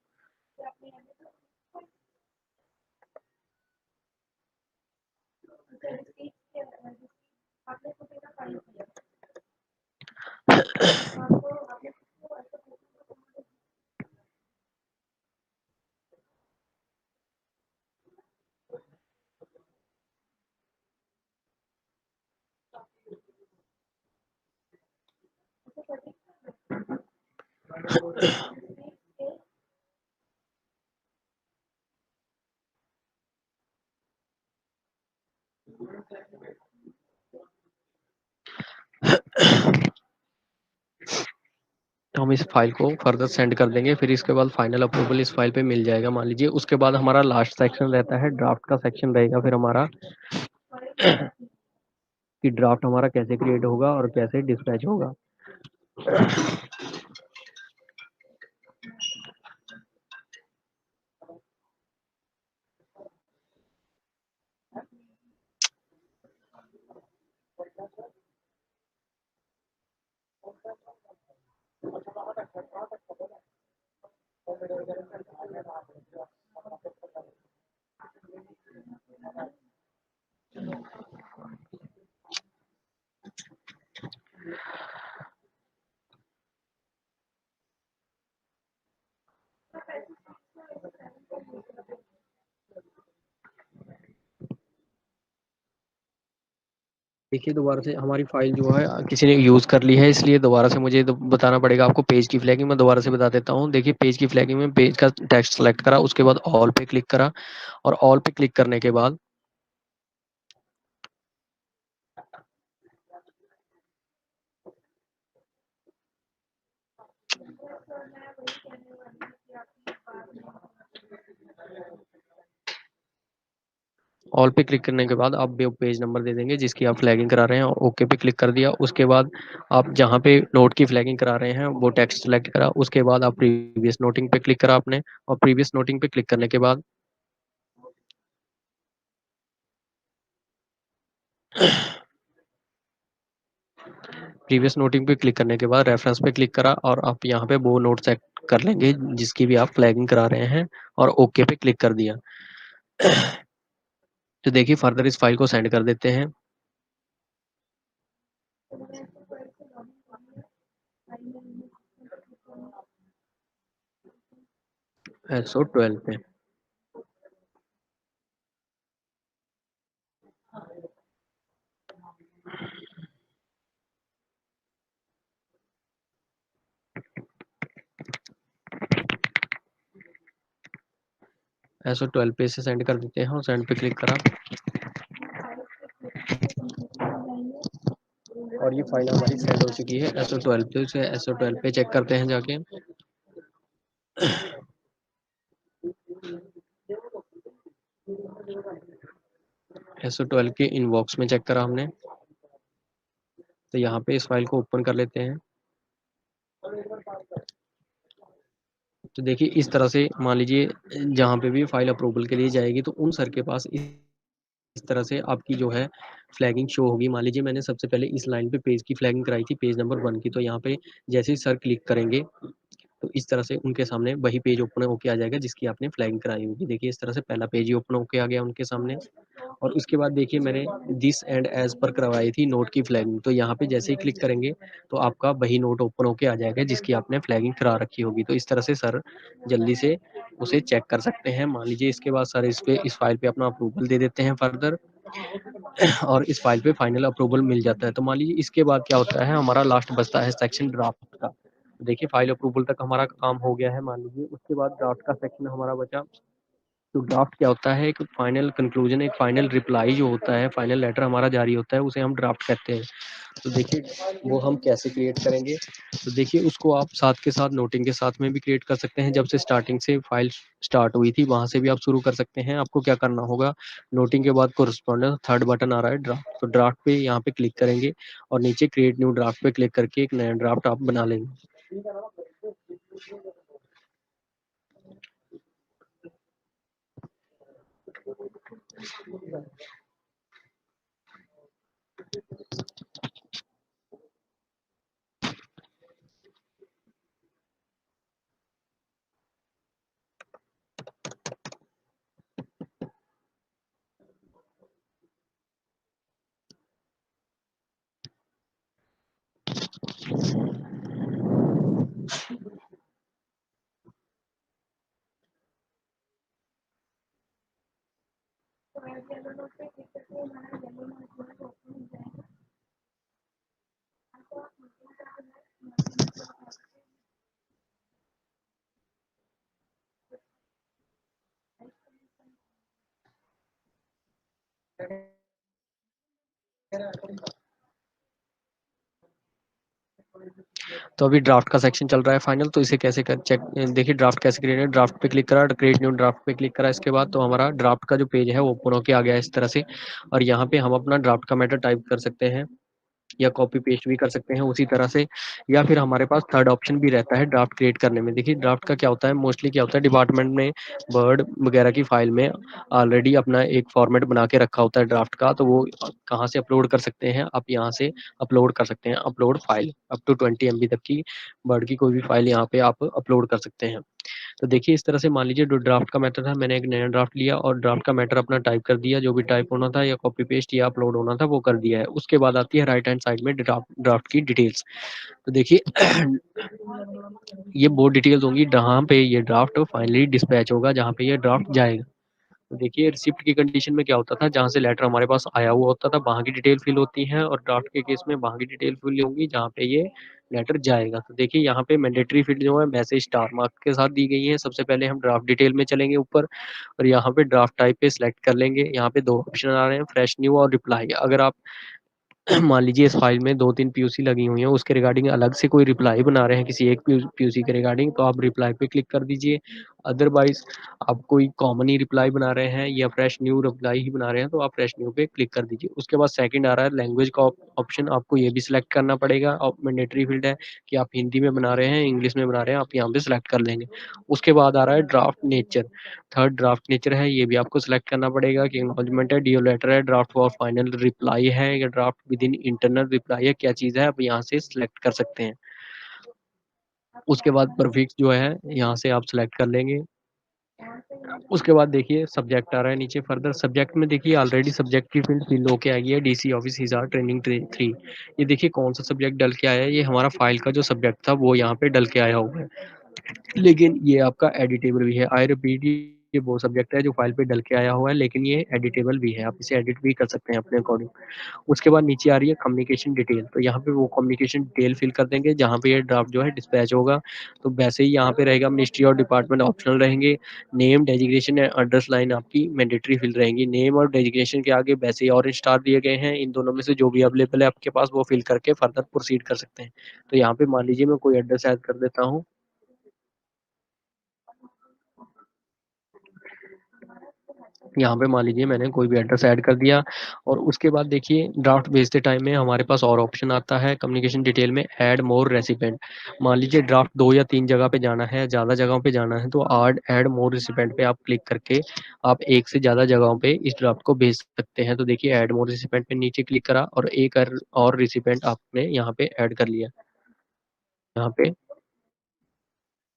तो हम इस फाइल को फर्दर सेंड कर देंगे, फिर इसके बाद फाइनल अप्रूवल इस फाइल पे मिल जाएगा मान लीजिए। उसके बाद हमारा लास्ट सेक्शन रहता है ड्राफ्ट का सेक्शन रहेगा फिर हमारा, कि ड्राफ्ट हमारा कैसे क्रिएट होगा और कैसे डिस्पैच होगा। देखिए दोबारा से हमारी फाइल जो है किसी ने यूज़ कर ली है, इसलिए दोबारा से मुझे बताना पड़ेगा आपको पेज की फ्लैगिंग। मैं दोबारा से बता देता हूँ। देखिए पेज की फ्लैगिंग में पेज का टेक्स्ट सेलेक्ट करा, उसके बाद ऑल पे क्लिक करा, और ऑल पे क्लिक करने के बाद ऑल पे क्लिक करने के बाद आप पेज नंबर दे देंगे जिसकी आप फ्लैगिंग करा रहे हैं, ओके पे क्लिक कर दिया। उसके बाद आप जहाँ पे नोट की फ्लैगिंग करा रहे हैं वो टेक्स्ट सेलेक्ट करा, उसके बाद आप प्रीवियस नोटिंग पे क्लिक करा आपने, और प्रीवियस नोटिंग पे क्लिक करने के बाद प्रीवियस नोटिंग पे क्लिक करने के बाद रेफरेंस पे क्लिक करा, और आप यहाँ पे वो नोट सेट कर लेंगे जिसकी भी आप फ्लैगिंग करा रहे हैं, और ओके पे क्लिक कर दिया। तो देखिए फर्दर इस फाइल को सेंड कर देते हैं SO12 पे। SO12 पे इसे सेंड कर देते हैं और सेंड पे क्लिक करा, और ये फाइल हमारी सेंड हो चुकी है SO12 पे। उसे SO12 पे चेक करते हैं जाके। SO12 के इनबॉक्स में चेक करा हमने, तो यहाँ पे इस फाइल को ओपन कर लेते हैं। तो देखिए इस तरह से मान लीजिए जहाँ पे भी फाइल अप्रूवल के लिए जाएगी तो उन सर के पास इस तरह से आपकी जो है फ्लैगिंग शो होगी। मान लीजिए मैंने सबसे पहले इस लाइन पे पेज की फ्लैगिंग कराई थी, पेज नंबर 1 की। तो यहाँ पे जैसे ही सर क्लिक करेंगे तो इस तरह से उनके सामने वही पेज ओपन होके आ जाएगा जिसकी आपने फ्लैगिंग कराई होगी। देखिए इस तरह से पहला पेज ही ओपन होके आ गया उनके सामने। और उसके बाद देखिए मैंने दिस एंड एज पर करवाई थी नोट की फ्लैगिंग। तो यहाँ पे जैसे ही क्लिक करेंगे तो आपका वही नोट ओपन होके आ जाएगा जिसकी आपने फ्लैगिंग करा रखी होगी। तो इस तरह से सर जल्दी से उसे चेक कर सकते हैं। मान लीजिए इसके बाद सर इस फाइल पे अपना अप्रूवल दे देते हैं फर्दर और इस फाइल पे फाइनल अप्रूवल मिल जाता है। तो मान लीजिए इसके बाद क्या होता है, हमारा लास्ट बचता है सेक्शन ड्राफ्ट का। देखिए फाइल अप्रूवल तक हमारा काम हो गया है मान लीजिए। उसके बाद ड्राफ्ट का सेक्शन हमारा बचा। तो ड्राफ्ट क्या होता है, एक फाइनल कंक्लूजन, एक फाइनल रिप्लाई जो होता है, फाइनल लेटर हमारा जारी होता है, उसे हम ड्राफ्ट कहते हैं। तो देखिए वो हम कैसे क्रिएट करेंगे, तो देखिए उसको आप साथ के साथ नोटिंग के साथ में भी क्रिएट कर सकते हैं। जब से स्टार्टिंग से फाइल स्टार्ट हुई थी वहां से भी आप शुरू कर सकते हैं। आपको क्या करना होगा, नोटिंग के बाद कोरस्पॉन्डेंस थर्ड बटन आ रहा है ड्राफ्ट, तो ड्राफ्ट पे यहाँ पे क्लिक करेंगे और नीचे क्रिएट न्यू ड्राफ्ट पे क्लिक करके एक नया ड्राफ्ट आप बना लेंगे। तो अभी ड्राफ्ट का सेक्शन चल रहा है फाइनल। तो इसे कैसे कर चेक, देखिए ड्राफ्ट कैसे क्रिएट है। ड्राफ्ट पे क्लिक करा, क्रिएट न्यू ड्राफ्ट पे क्लिक करा, इसके बाद तो हमारा ड्राफ्ट का जो पेज है वो ओपन होके आ गया है इस तरह से। और यहाँ पे हम अपना ड्राफ्ट का मैटर टाइप कर सकते हैं या कॉपी पेस्ट भी कर सकते हैं उसी तरह से। या फिर हमारे पास थर्ड ऑप्शन भी रहता है ड्राफ्ट क्रिएट करने में। देखिए ड्राफ्ट का क्या होता है, मोस्टली क्या होता है, डिपार्टमेंट में वर्ड वगैरह की फाइल में ऑलरेडी अपना एक फॉर्मेट बना के रखा होता है ड्राफ्ट का। तो वो कहाँ से अपलोड कर सकते हैं, आप यहाँ से अपलोड कर सकते हैं। Upload file up to 20 MB तक की वर्ड की कोई भी फाइल यहाँ पे आप अपलोड कर सकते हैं। तो देखिए इस तरह से मान लीजिए जो ड्राफ्ट का मैटर था, मैंने एक नया ड्राफ्ट लिया और ड्राफ्ट का मैटर अपना टाइप कर दिया, जो भी टाइप होना था या कॉपी पेस्ट या अपलोड होना था वो कर दिया है। उसके बाद आती है राइट हैंड साइड में ड्राफ्ट की डिटेल्स। तो देखिए ये वो डिटेल्स होंगी जहाँ पे ये ड्राफ्ट फाइनली डिस्पैच होगा, जहाँ पे ये ड्राफ्ट जाएगा। तो देखिए रिसिप्ट की कंडीशन में क्या होता था, जहाँ से लेटर हमारे पास आया हुआ होता था वहाँ की डिटेल फिल होती है, और ड्राफ्ट के केस में वहाँ की डिटेल फिल होंगी जहाँ पे ये लेटर जाएगा। तो देखिए यहाँ पे मैंडेटरी फील्ड जो है वैसे स्टार मार्क के साथ दी गई है। सबसे पहले हम ड्राफ्ट डिटेल में चलेंगे ऊपर और यहाँ पे ड्राफ्ट टाइप पे सिलेक्ट कर लेंगे। यहाँ पे दो ऑप्शन आ रहे हैं, फ्रेश न्यू और रिप्लाई। अगर आप मान लीजिए इस फाइल में 2-3 पीयूसी लगी हुई हैं, उसके रिगार्डिंग अलग से कोई रिप्लाई बना रहे हैं किसी एक पीयूसी के रिगार्डिंग, तो आप रिप्लाई पे क्लिक कर दीजिए। अदरवाइज आप कोई कॉमन ही रिप्लाई बना रहे हैं या फ्रेश न्यू रिप्लाई ही बना रहे हैं तो आप फ्रेश न्यू पे क्लिक कर दीजिए। उसके बाद सेकंड आ रहा है लैंग्वेज का ऑप्शन, आपको ये भी सिलेक्ट करना पड़ेगा और मैंडेटरी फील्ड है कि आप हिंदी में बना रहे हैं इंग्लिश में बना रहे हैं, आप यहाँ पे सिलेक्ट कर लेंगे। उसके बाद आ रहा है draft nature, third draft nature है, ये भी आपको सिलेक्ट करना पड़ेगा कि एक्नॉलेजमेंट है, डियो लेटर है, ड्राफ्ट फॉर फाइनल रिप्लाई है या draft with in internal reply है, क्या चीज़ है आप यहाँ से सिलेक्ट कर सकते हैं। उसके बाद प्रीफिक्स जो है यहाँ से आप सिलेक्ट कर लेंगे। उसके बाद देखिए सब्जेक्ट आ रहा है नीचे, फर्दर सब्जेक्ट में देखिए ऑलरेडी सब्जेक्ट की फील्ड फिल होके आई है, डीसी ऑफिस हिसार ट्रेनिंग 3। ये देखिए कौन सा सब्जेक्ट डल के आया है, ये हमारा फाइल का जो सब्जेक्ट था वो यहाँ पे डल के आया हुआ है। लेकिन ये आपका एडिटेबल भी है। आई रिपीट, ये वो सब्जेक्ट है जो फाइल पे डल के आया हुआ है, लेकिन ये एडिटेबल भी है, आप इसे एडिट भी कर सकते हैं अपने अकॉर्डिंग। उसके बाद नीचे आ रही है कम्युनिकेशन डिटेल, तो यहाँ पे वो कम्युनिकेशन डिटेल फिल कर देंगे जहाँ पे ये ड्राफ्ट जो है डिस्पैच होगा। तो वैसे ही यहाँ पे रहेगा मिनिस्ट्री और डिपार्टमेंट ऑप्शनल रहेंगे। Name, designation and address line आपकी मैंडेटरी फिल रहेंगी। नेम और डेजिग्नेशन के आगे वैसे ही ऑरेंज स्टार दिए गए हैं, इन दोनों में से जो भी अवेलेबल है आपके पास वो फिल करके फर्दर प्रोसीड कर सकते हैं। तो यहाँ पे मान लीजिए मैं कोई एड्रेस ऐड कर देता हूँ। यहाँ पे मान लीजिए मैंने कोई भी एड्रेस ऐड कर दिया और उसके बाद देखिए ड्राफ्ट भेजते टाइम में हमारे पास और ऑप्शन आता है कम्युनिकेशन डिटेल में ऐड मोर रेसिपेंट। मान लीजिए ड्राफ्ट 2 या 3 जगह पे जाना है, ज़्यादा जगहों पे जाना है तो ऐड मोर रेसिपेंट पे आप क्लिक करके आप एक से ज़्यादा जगहों पे इस ड्राफ्ट को भेज सकते हैं। तो देखिए ऐड मोर रेसिपेंट पे नीचे क्लिक करा और एक और रेसिपेंट आपने यहाँ पे ऐड कर लिया। यहाँ पे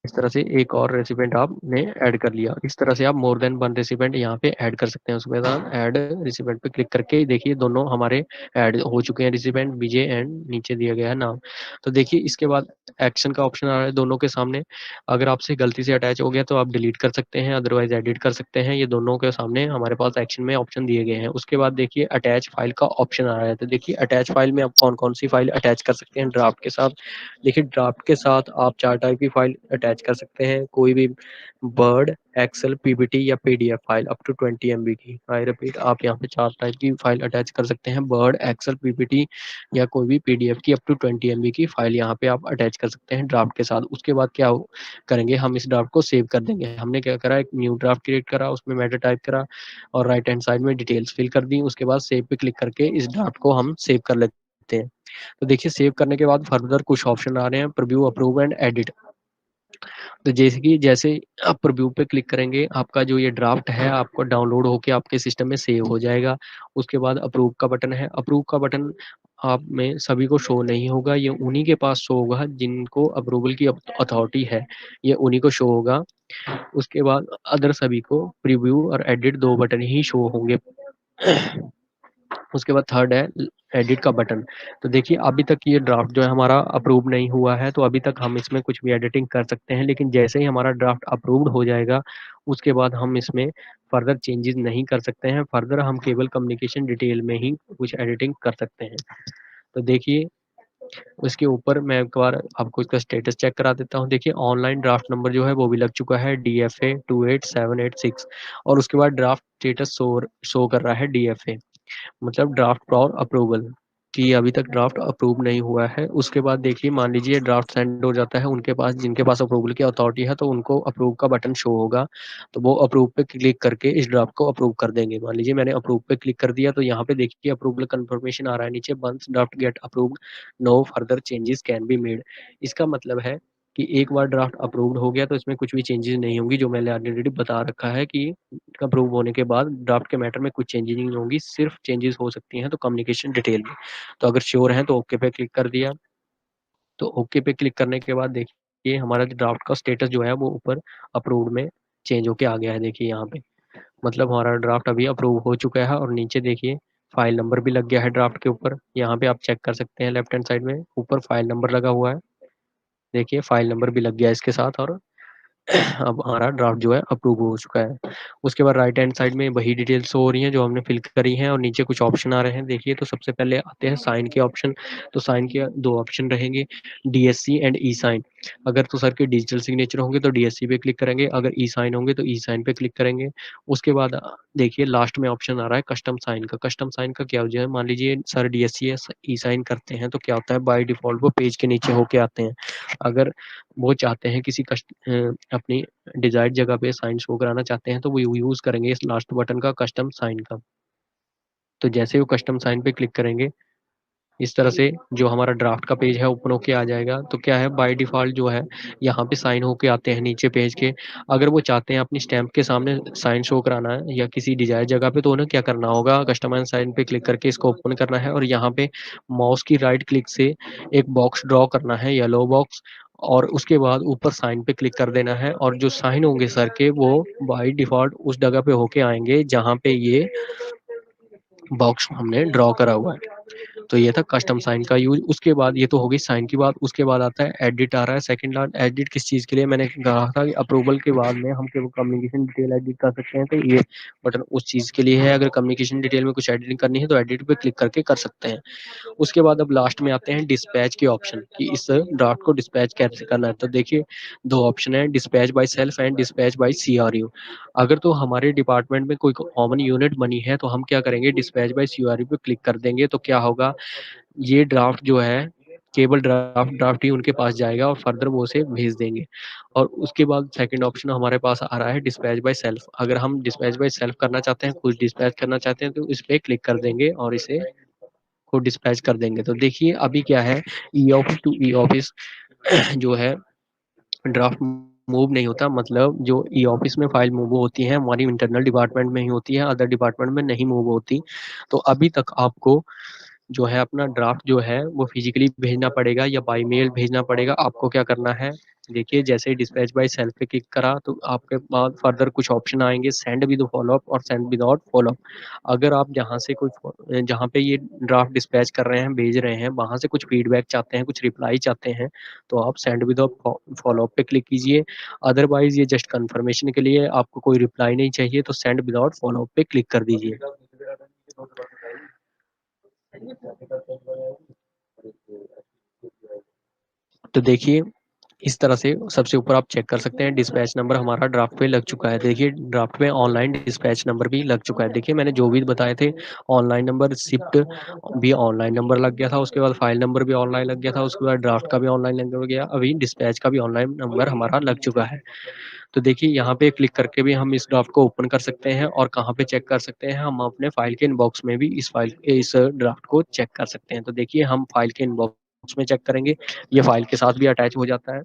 इस तरह से एक और रेसिपिएंट आपने ऐड कर लिया। इस तरह से आप मोर देन वन रेसिपिएंट यहाँ पे ऐड कर सकते हैं। उसके बाद ऐड रेसिपिएंट पे क्लिक करके देखिए दोनों हमारे ऐड हो चुके हैं रेसिपिएंट विजय एंड नीचे दिया गया है नाम। तो देखिए इसके बाद एक्शन का ऑप्शन आ रहा है दोनों के सामने। अगर आपसे गलती से अटैच हो गया तो आप डिलीट कर सकते हैं, अदरवाइज एडिट कर सकते हैं। ये दोनों के सामने हमारे पास एक्शन में ऑप्शन दिए गए हैं। उसके बाद देखिए अटैच फाइल का ऑप्शन आ रहा है। तो देखिए अटैच फाइल में आप कौन-कौन सी फाइल अटैच कर सकते हैं ड्राफ्ट के साथ। देखिए ड्राफ्ट के साथ आप 4 टाइप की फाइल अटैच कर सकते हैं, कोई भी वर्ड, एक्सेल, पीपीटी या PDF file up to 20 MB की। आई रिपीट आप यहाँ पे 4 टाइप की फाइल अटैच कर सकते हैं, वर्ड, एक्सेल, पीपीटी या कोई भी पीडीएफ की अप टू 20 एमबी की फाइल यहाँ पे आप अटैच कर सकते हैं ड्राफ्ट के साथ। उसके बाद क्या करेंगे, हम इस ड्राफ्ट को सेव कर देंगे। हमने क्या करा, एक न्यू ड्राफ्ट क्रिएट करा, उसमें मैटर टाइप करा और राइट हैंड साइड में डिटेल्स फिल कर दी। उसके बाद सेव पे क्लिक करके इस ड्राफ्ट को हम सेव कर लेते हैं। तो देखिए सेव करने के बाद फर्दर कुछ ऑप्शन आ रहे हैं, प्रीव्यू, अप्रूव एंड एडिट। तो जैसे आप प्रीव्यू पे क्लिक करेंगे आपका जो ये ड्राफ्ट है आपको डाउनलोड होके आपके सिस्टम में सेव हो जाएगा। उसके बाद अप्रूव का बटन है, अप्रूव का बटन आप में सभी को शो नहीं होगा, ये उन्हीं के पास शो होगा जिनको अप्रूवल की अथॉरिटी है, ये उन्हीं को शो होगा। उसके बाद अदर सभी को प्रीव्यू और एडिट 2 बटन ही शो होंगे। उसके बाद थर्ड है एडिट का बटन। तो देखिए अभी तक ये ड्राफ्ट जो है हमारा अप्रूव नहीं हुआ है, तो अभी तक हम इसमें कुछ भी एडिटिंग कर सकते हैं, लेकिन जैसे ही हमारा ड्राफ्ट अप्रूव्ड हो जाएगा उसके बाद हम इसमें फर्दर चेंजेस नहीं कर सकते हैं। फर्दर हम केवल कम्युनिकेशन डिटेल में ही कुछ एडिटिंग कर सकते हैं। तो देखिए उसके ऊपर मैं एक बार आपको इसका स्टेटस चेक करा देता हूँ। देखिए ऑनलाइन ड्राफ्ट नंबर जो है वो भी लग चुका है DFA 28786 और उसके बाद ड्राफ्ट स्टेटस शो कर रहा है DFA, मतलब ड्राफ्ट फॉर अप्रूवल, कि अभी तक ड्राफ्ट अप्रूव नहीं हुआ है। उसके बाद देखिए मान लीजिए ड्राफ्ट सेंड हो जाता है उनके पास, जिनके पास अप्रूवल की अथॉरिटी है, तो उनको अप्रूव का बटन शो होगा, तो वो अप्रूव पे क्लिक करके इस ड्राफ्ट को अप्रूव कर देंगे। मान लीजिए मैंने अप्रूव पे क्लिक कर दिया तो यहाँ पे देखिए अप्रूवल कंफर्मेशन आ रहा है नीचे, once draft get approved no further changes can be made. इसका मतलब है कि एक बार ड्राफ्ट अप्रूव्ड हो गया तो इसमें कुछ भी चेंजेस नहीं होंगी, जो मैंने ऑलरेडी बता रखा है कि अप्रूव होने के बाद ड्राफ्ट के मैटर में कुछ चेंजेस नहीं होंगी, सिर्फ चेंजेस हो सकती हैं तो कम्युनिकेशन डिटेल में। तो अगर श्योर हैं तो ओके पे क्लिक कर दिया। तो ओके पे क्लिक करने के बाद देखिए हमारा ड्राफ्ट का स्टेटस जो है वो ऊपर अप्रूव्ड में चेंज होके आ गया है। देखिए यहाँ पे मतलब हमारा ड्राफ्ट अभी अप्रूव हो चुका है और नीचे देखिए फाइल नंबर भी लग गया है ड्राफ्ट के ऊपर। यहाँ पे आप चेक कर सकते हैं लेफ्ट हैंड साइड में ऊपर फाइल नंबर लगा हुआ है। देखिए फाइल नंबर भी लग गया है इसके साथ और अब हमारा ड्राफ्ट जो है अप्रूव हो चुका है। उसके बाद राइट हैंड साइड में वही डिटेल्स शो हो रही हैं जो हमने फिल करी हैं और नीचे कुछ ऑप्शन आ रहे हैं। देखिए तो सबसे पहले आते हैं साइन के ऑप्शन। तो साइन के 2 ऑप्शन रहेंगे, DSC एंड ई साइन। अगर तो सर के डिजिटल सिग्नेचर होंगे तो DSC पे क्लिक करेंगे, अगर ई साइन होंगे तो ई साइन पे क्लिक करेंगे। उसके बाद देखिए लास्ट में ऑप्शन आ रहा है कस्टम साइन का। कस्टम साइन का क्या हो जाए, मान लीजिए सर DSC या ई साइन करते हैं तो क्या होता है बाय डिफॉल्ट वो पेज के नीचे होके आते हैं। अगर वो चाहते हैं किसी अपनी डिजायर्ड जगह पे साइन शो कराना चाहते हैं तो वो यूज करेंगे इस लास्ट बटन का कस्टम साइन का। तो जैसे वो कस्टम साइन पे क्लिक करेंगे इस तरह से जो हमारा ड्राफ्ट का पेज है ओपन होके आ जाएगा। तो क्या है बाय डिफॉल्ट जो है यहाँ पे साइन होके आते हैं नीचे पेज के। अगर वो चाहते हैं अपनी स्टैंप के सामने साइन शो कराना है या किसी डिजायर जगह पे, तो उन्हें क्या करना होगा, कस्टमाइज साइन पे क्लिक करके इसको ओपन करना है और यहाँ पे माउस की राइट क्लिक से एक बॉक्स ड्रॉ करना है, येलो बॉक्स, और उसके बाद ऊपर साइन पे क्लिक कर देना है और जो साइन होंगे सर के वो बाय डिफॉल्ट उस जगह पे होके आएंगे जहाँ पे ये बॉक्स हमने ड्रॉ करा हुआ है। तो ये था कस्टम साइन का यूज। उसके बाद ये तो हो गई साइन की बात। उसके बाद आता है एडिट आ रहा है सेकंड लाइन। एडिट किस चीज़ के लिए, मैंने कहा था कि अप्रूवल के बाद में हम केवल कम्युनिकेशन डिटेल एडिट कर सकते हैं, तो ये बटन उस चीज़ के लिए है। अगर कम्युनिकेशन डिटेल में कुछ एडिटिंग करनी है तो एडिट पे क्लिक करके कर सकते हैं। उसके बाद अब लास्ट में आते हैं डिस्पैच के ऑप्शन कि इस ड्राफ्ट को डिस्पैच कैसे करना है। तो देखिए 2 ऑप्शन है, dispatch by self and dispatch by CRU। अगर तो हमारे डिपार्टमेंट में कोई कॉमन यूनिट बनी है तो हम क्या करेंगे डिस्पैच बाय CRU पे क्लिक कर देंगे। तो क्या होगा, ये ड्राफ्ट जो है केवल ड्राफ्ट ही उनके पास जाएगा और फर्दर वो उसे भेज देंगे। और उसके बाद सेकंड ऑप्शन हमारे पास आ रहा है डिस्पैच बाय सेल्फ। अगर हम डिस्पैच बाय सेल्फ करना चाहते हैं, कुछ डिस्पैच करना चाहते हैं, तो इस पे क्लिक कर देंगे और इसे को डिस्पैच कर देंगे। तो देखिए अभी क्या है, e office to e office जो है ड्राफ्ट मूव नहीं होता, मतलब जो ई ऑफिस में फाइल मूव होती है हमारी इंटरनल डिपार्टमेंट में ही होती है, अदर डिपार्टमेंट में नहीं मूव होती। तो अभी तक आपको जो है अपना ड्राफ्ट जो है वो फिजिकली भेजना पड़ेगा या बाय मेल भेजना पड़ेगा। आपको क्या करना है, देखिए जैसे ही डिस्पैच बाय सेल्फ पे क्लिक करा तो आपके बाद फर्दर कुछ ऑप्शन आएंगे, सेंड विद फॉलोअप और सेंड विदाउट फॉलोअप। अगर आप जहाँ से कुछ जहाँ पे ये ड्राफ्ट डिस्पैच कर रहे हैं, भेज रहे हैं, वहाँ से कुछ फीडबैक चाहते हैं, कुछ रिप्लाई चाहते हैं, तो आप सेंड विदाउट फॉलोअप पे क्लिक कीजिए। अदरवाइज ये जस्ट कंफर्मेशन के लिए, आपको कोई रिप्लाई नहीं चाहिए तो सेंड विदाउट फॉलोअप पे क्लिक कर दीजिए। तो देखिए इस तरह से सबसे ऊपर आप चेक कर सकते हैं डिस्पैच नंबर हमारा ड्राफ्ट पे लग चुका है। देखिए ड्राफ्ट में ऑनलाइन डिस्पैच नंबर भी लग चुका है। देखिए मैंने जो भी बताए थे, ऑनलाइन नंबर, शिफ्ट भी ऑनलाइन नंबर लग गया था, उसके बाद फाइल नंबर भी ऑनलाइन लग गया था, उसके बाद ड्राफ्ट का भी ऑनलाइन लग गया, अभी डिस्पैच का भी ऑनलाइन नंबर हमारा लग चुका है। तो देखिए यहाँ पे क्लिक करके भी हम इस ड्राफ्ट को ओपन कर सकते हैं और कहाँ पे चेक कर सकते हैं, हम अपने फाइल के इनबॉक्स में भी इस ड्राफ्ट को चेक कर सकते हैं। तो देखिए हम फाइल के इनबॉक्स में चेक करेंगे, ये फाइल के साथ भी अटैच हो जाता है।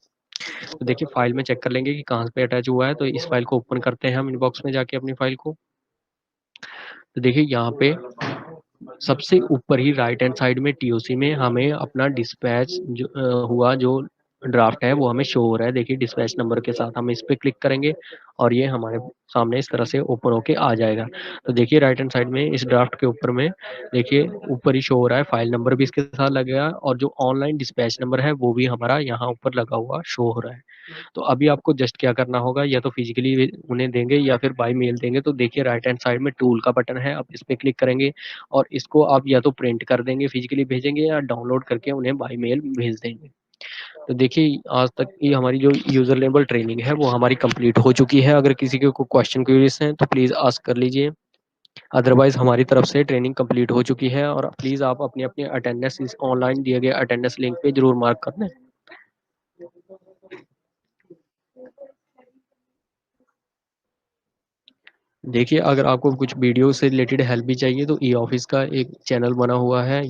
तो देखिए फाइल में चेक कर लेंगे कि कहाँ पे अटैच हुआ है। तो इस फाइल को ओपन करते हैं हम इनबॉक्स में जाके अपनी फाइल को। तो देखिए यहाँ पे सबसे ऊपर ही राइट हैंड साइड में टीओसी में हमें अपना डिस्पैच हुआ जो ड्राफ्ट है वो हमें शो हो रहा है। देखिए डिस्पैच नंबर के साथ हम इस पे क्लिक करेंगे और ये हमारे सामने इस तरह से ओपन होके आ जाएगा। तो देखिए राइट हैंड साइड में इस ड्राफ्ट के ऊपर में देखिए ऊपर ही शो हो रहा है, फाइल नंबर भी इसके साथ लगेगा और जो ऑनलाइन डिस्पैच नंबर है वो भी हमारा यहाँ ऊपर लगा हुआ शो हो रहा है। तो अभी आपको जस्ट क्या करना होगा, या तो फिजिकली उन्हें देंगे या फिर बाय मेल देंगे। तो देखिए राइट हैंड साइड में टूल का बटन है, आप इस पे क्लिक करेंगे और इसको आप या तो प्रिंट कर देंगे, फिजिकली भेजेंगे, या डाउनलोड करके उन्हें बाय मेल भेज देंगे। तो देखिए आज तक की हमारी जो यूजर लेवल ट्रेनिंग है वो हमारी कंप्लीट हो चुकी है। अगर किसी के कोई क्वेश्चन क्यूरीज हैं तो प्लीज आस्क कर लीजिए, अदरवाइज हमारी तरफ से ट्रेनिंग कंप्लीट हो चुकी है। और प्लीज आप अपनी अपनी अटेंडेंस इस ऑनलाइन दिए गए अटेंडेंस लिंक पे जरूर मार्क कर दें। देखिए अगर आपको कुछ वीडियो से रिलेटेड हेल्प भी चाहिए तो ई ऑफिस का एक चैनल बना हुआ है,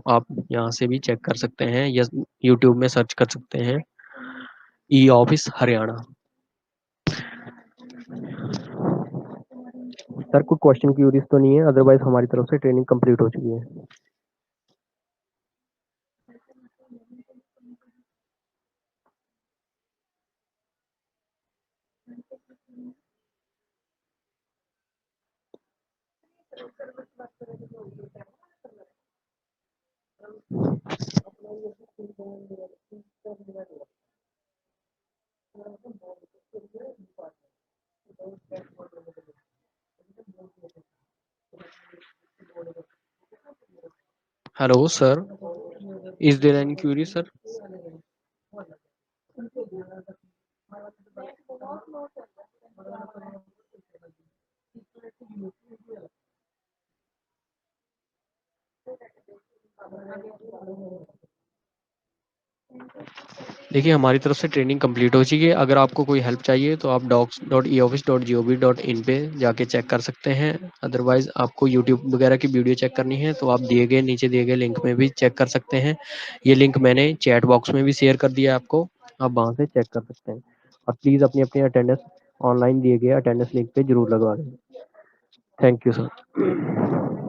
आप यहाँ से भी चेक कर सकते हैं या यूट्यूब में सर्च कर सकते हैं ई ऑफिस हरियाणा। सर कोई क्वेश्चन क्यूरीज तो नहीं है, अदरवाइज हमारी तरफ से ट्रेनिंग कंप्लीट हो चुकी है। Hello sir, is there any query sir? देखिए हमारी तरफ से ट्रेनिंग कंप्लीट हो चुकी है। अगर आपको कोई हेल्प चाहिए तो आप docs.eoffice.gov.in पे जाके चेक कर सकते हैं। अदरवाइज आपको यूट्यूब वगैरह की वीडियो चेक करनी है तो आप नीचे दिए गए लिंक में भी चेक कर सकते हैं। ये लिंक मैंने चैट बॉक्स में भी शेयर कर दिया है आपको, आप वहाँ से चेक कर सकते हैं। और प्लीज़ अपनी अपनी अटेंडेंस ऑनलाइन दिए गए अटेंडेंस लिंक पे जरूर लगवा दें। Thank you sir.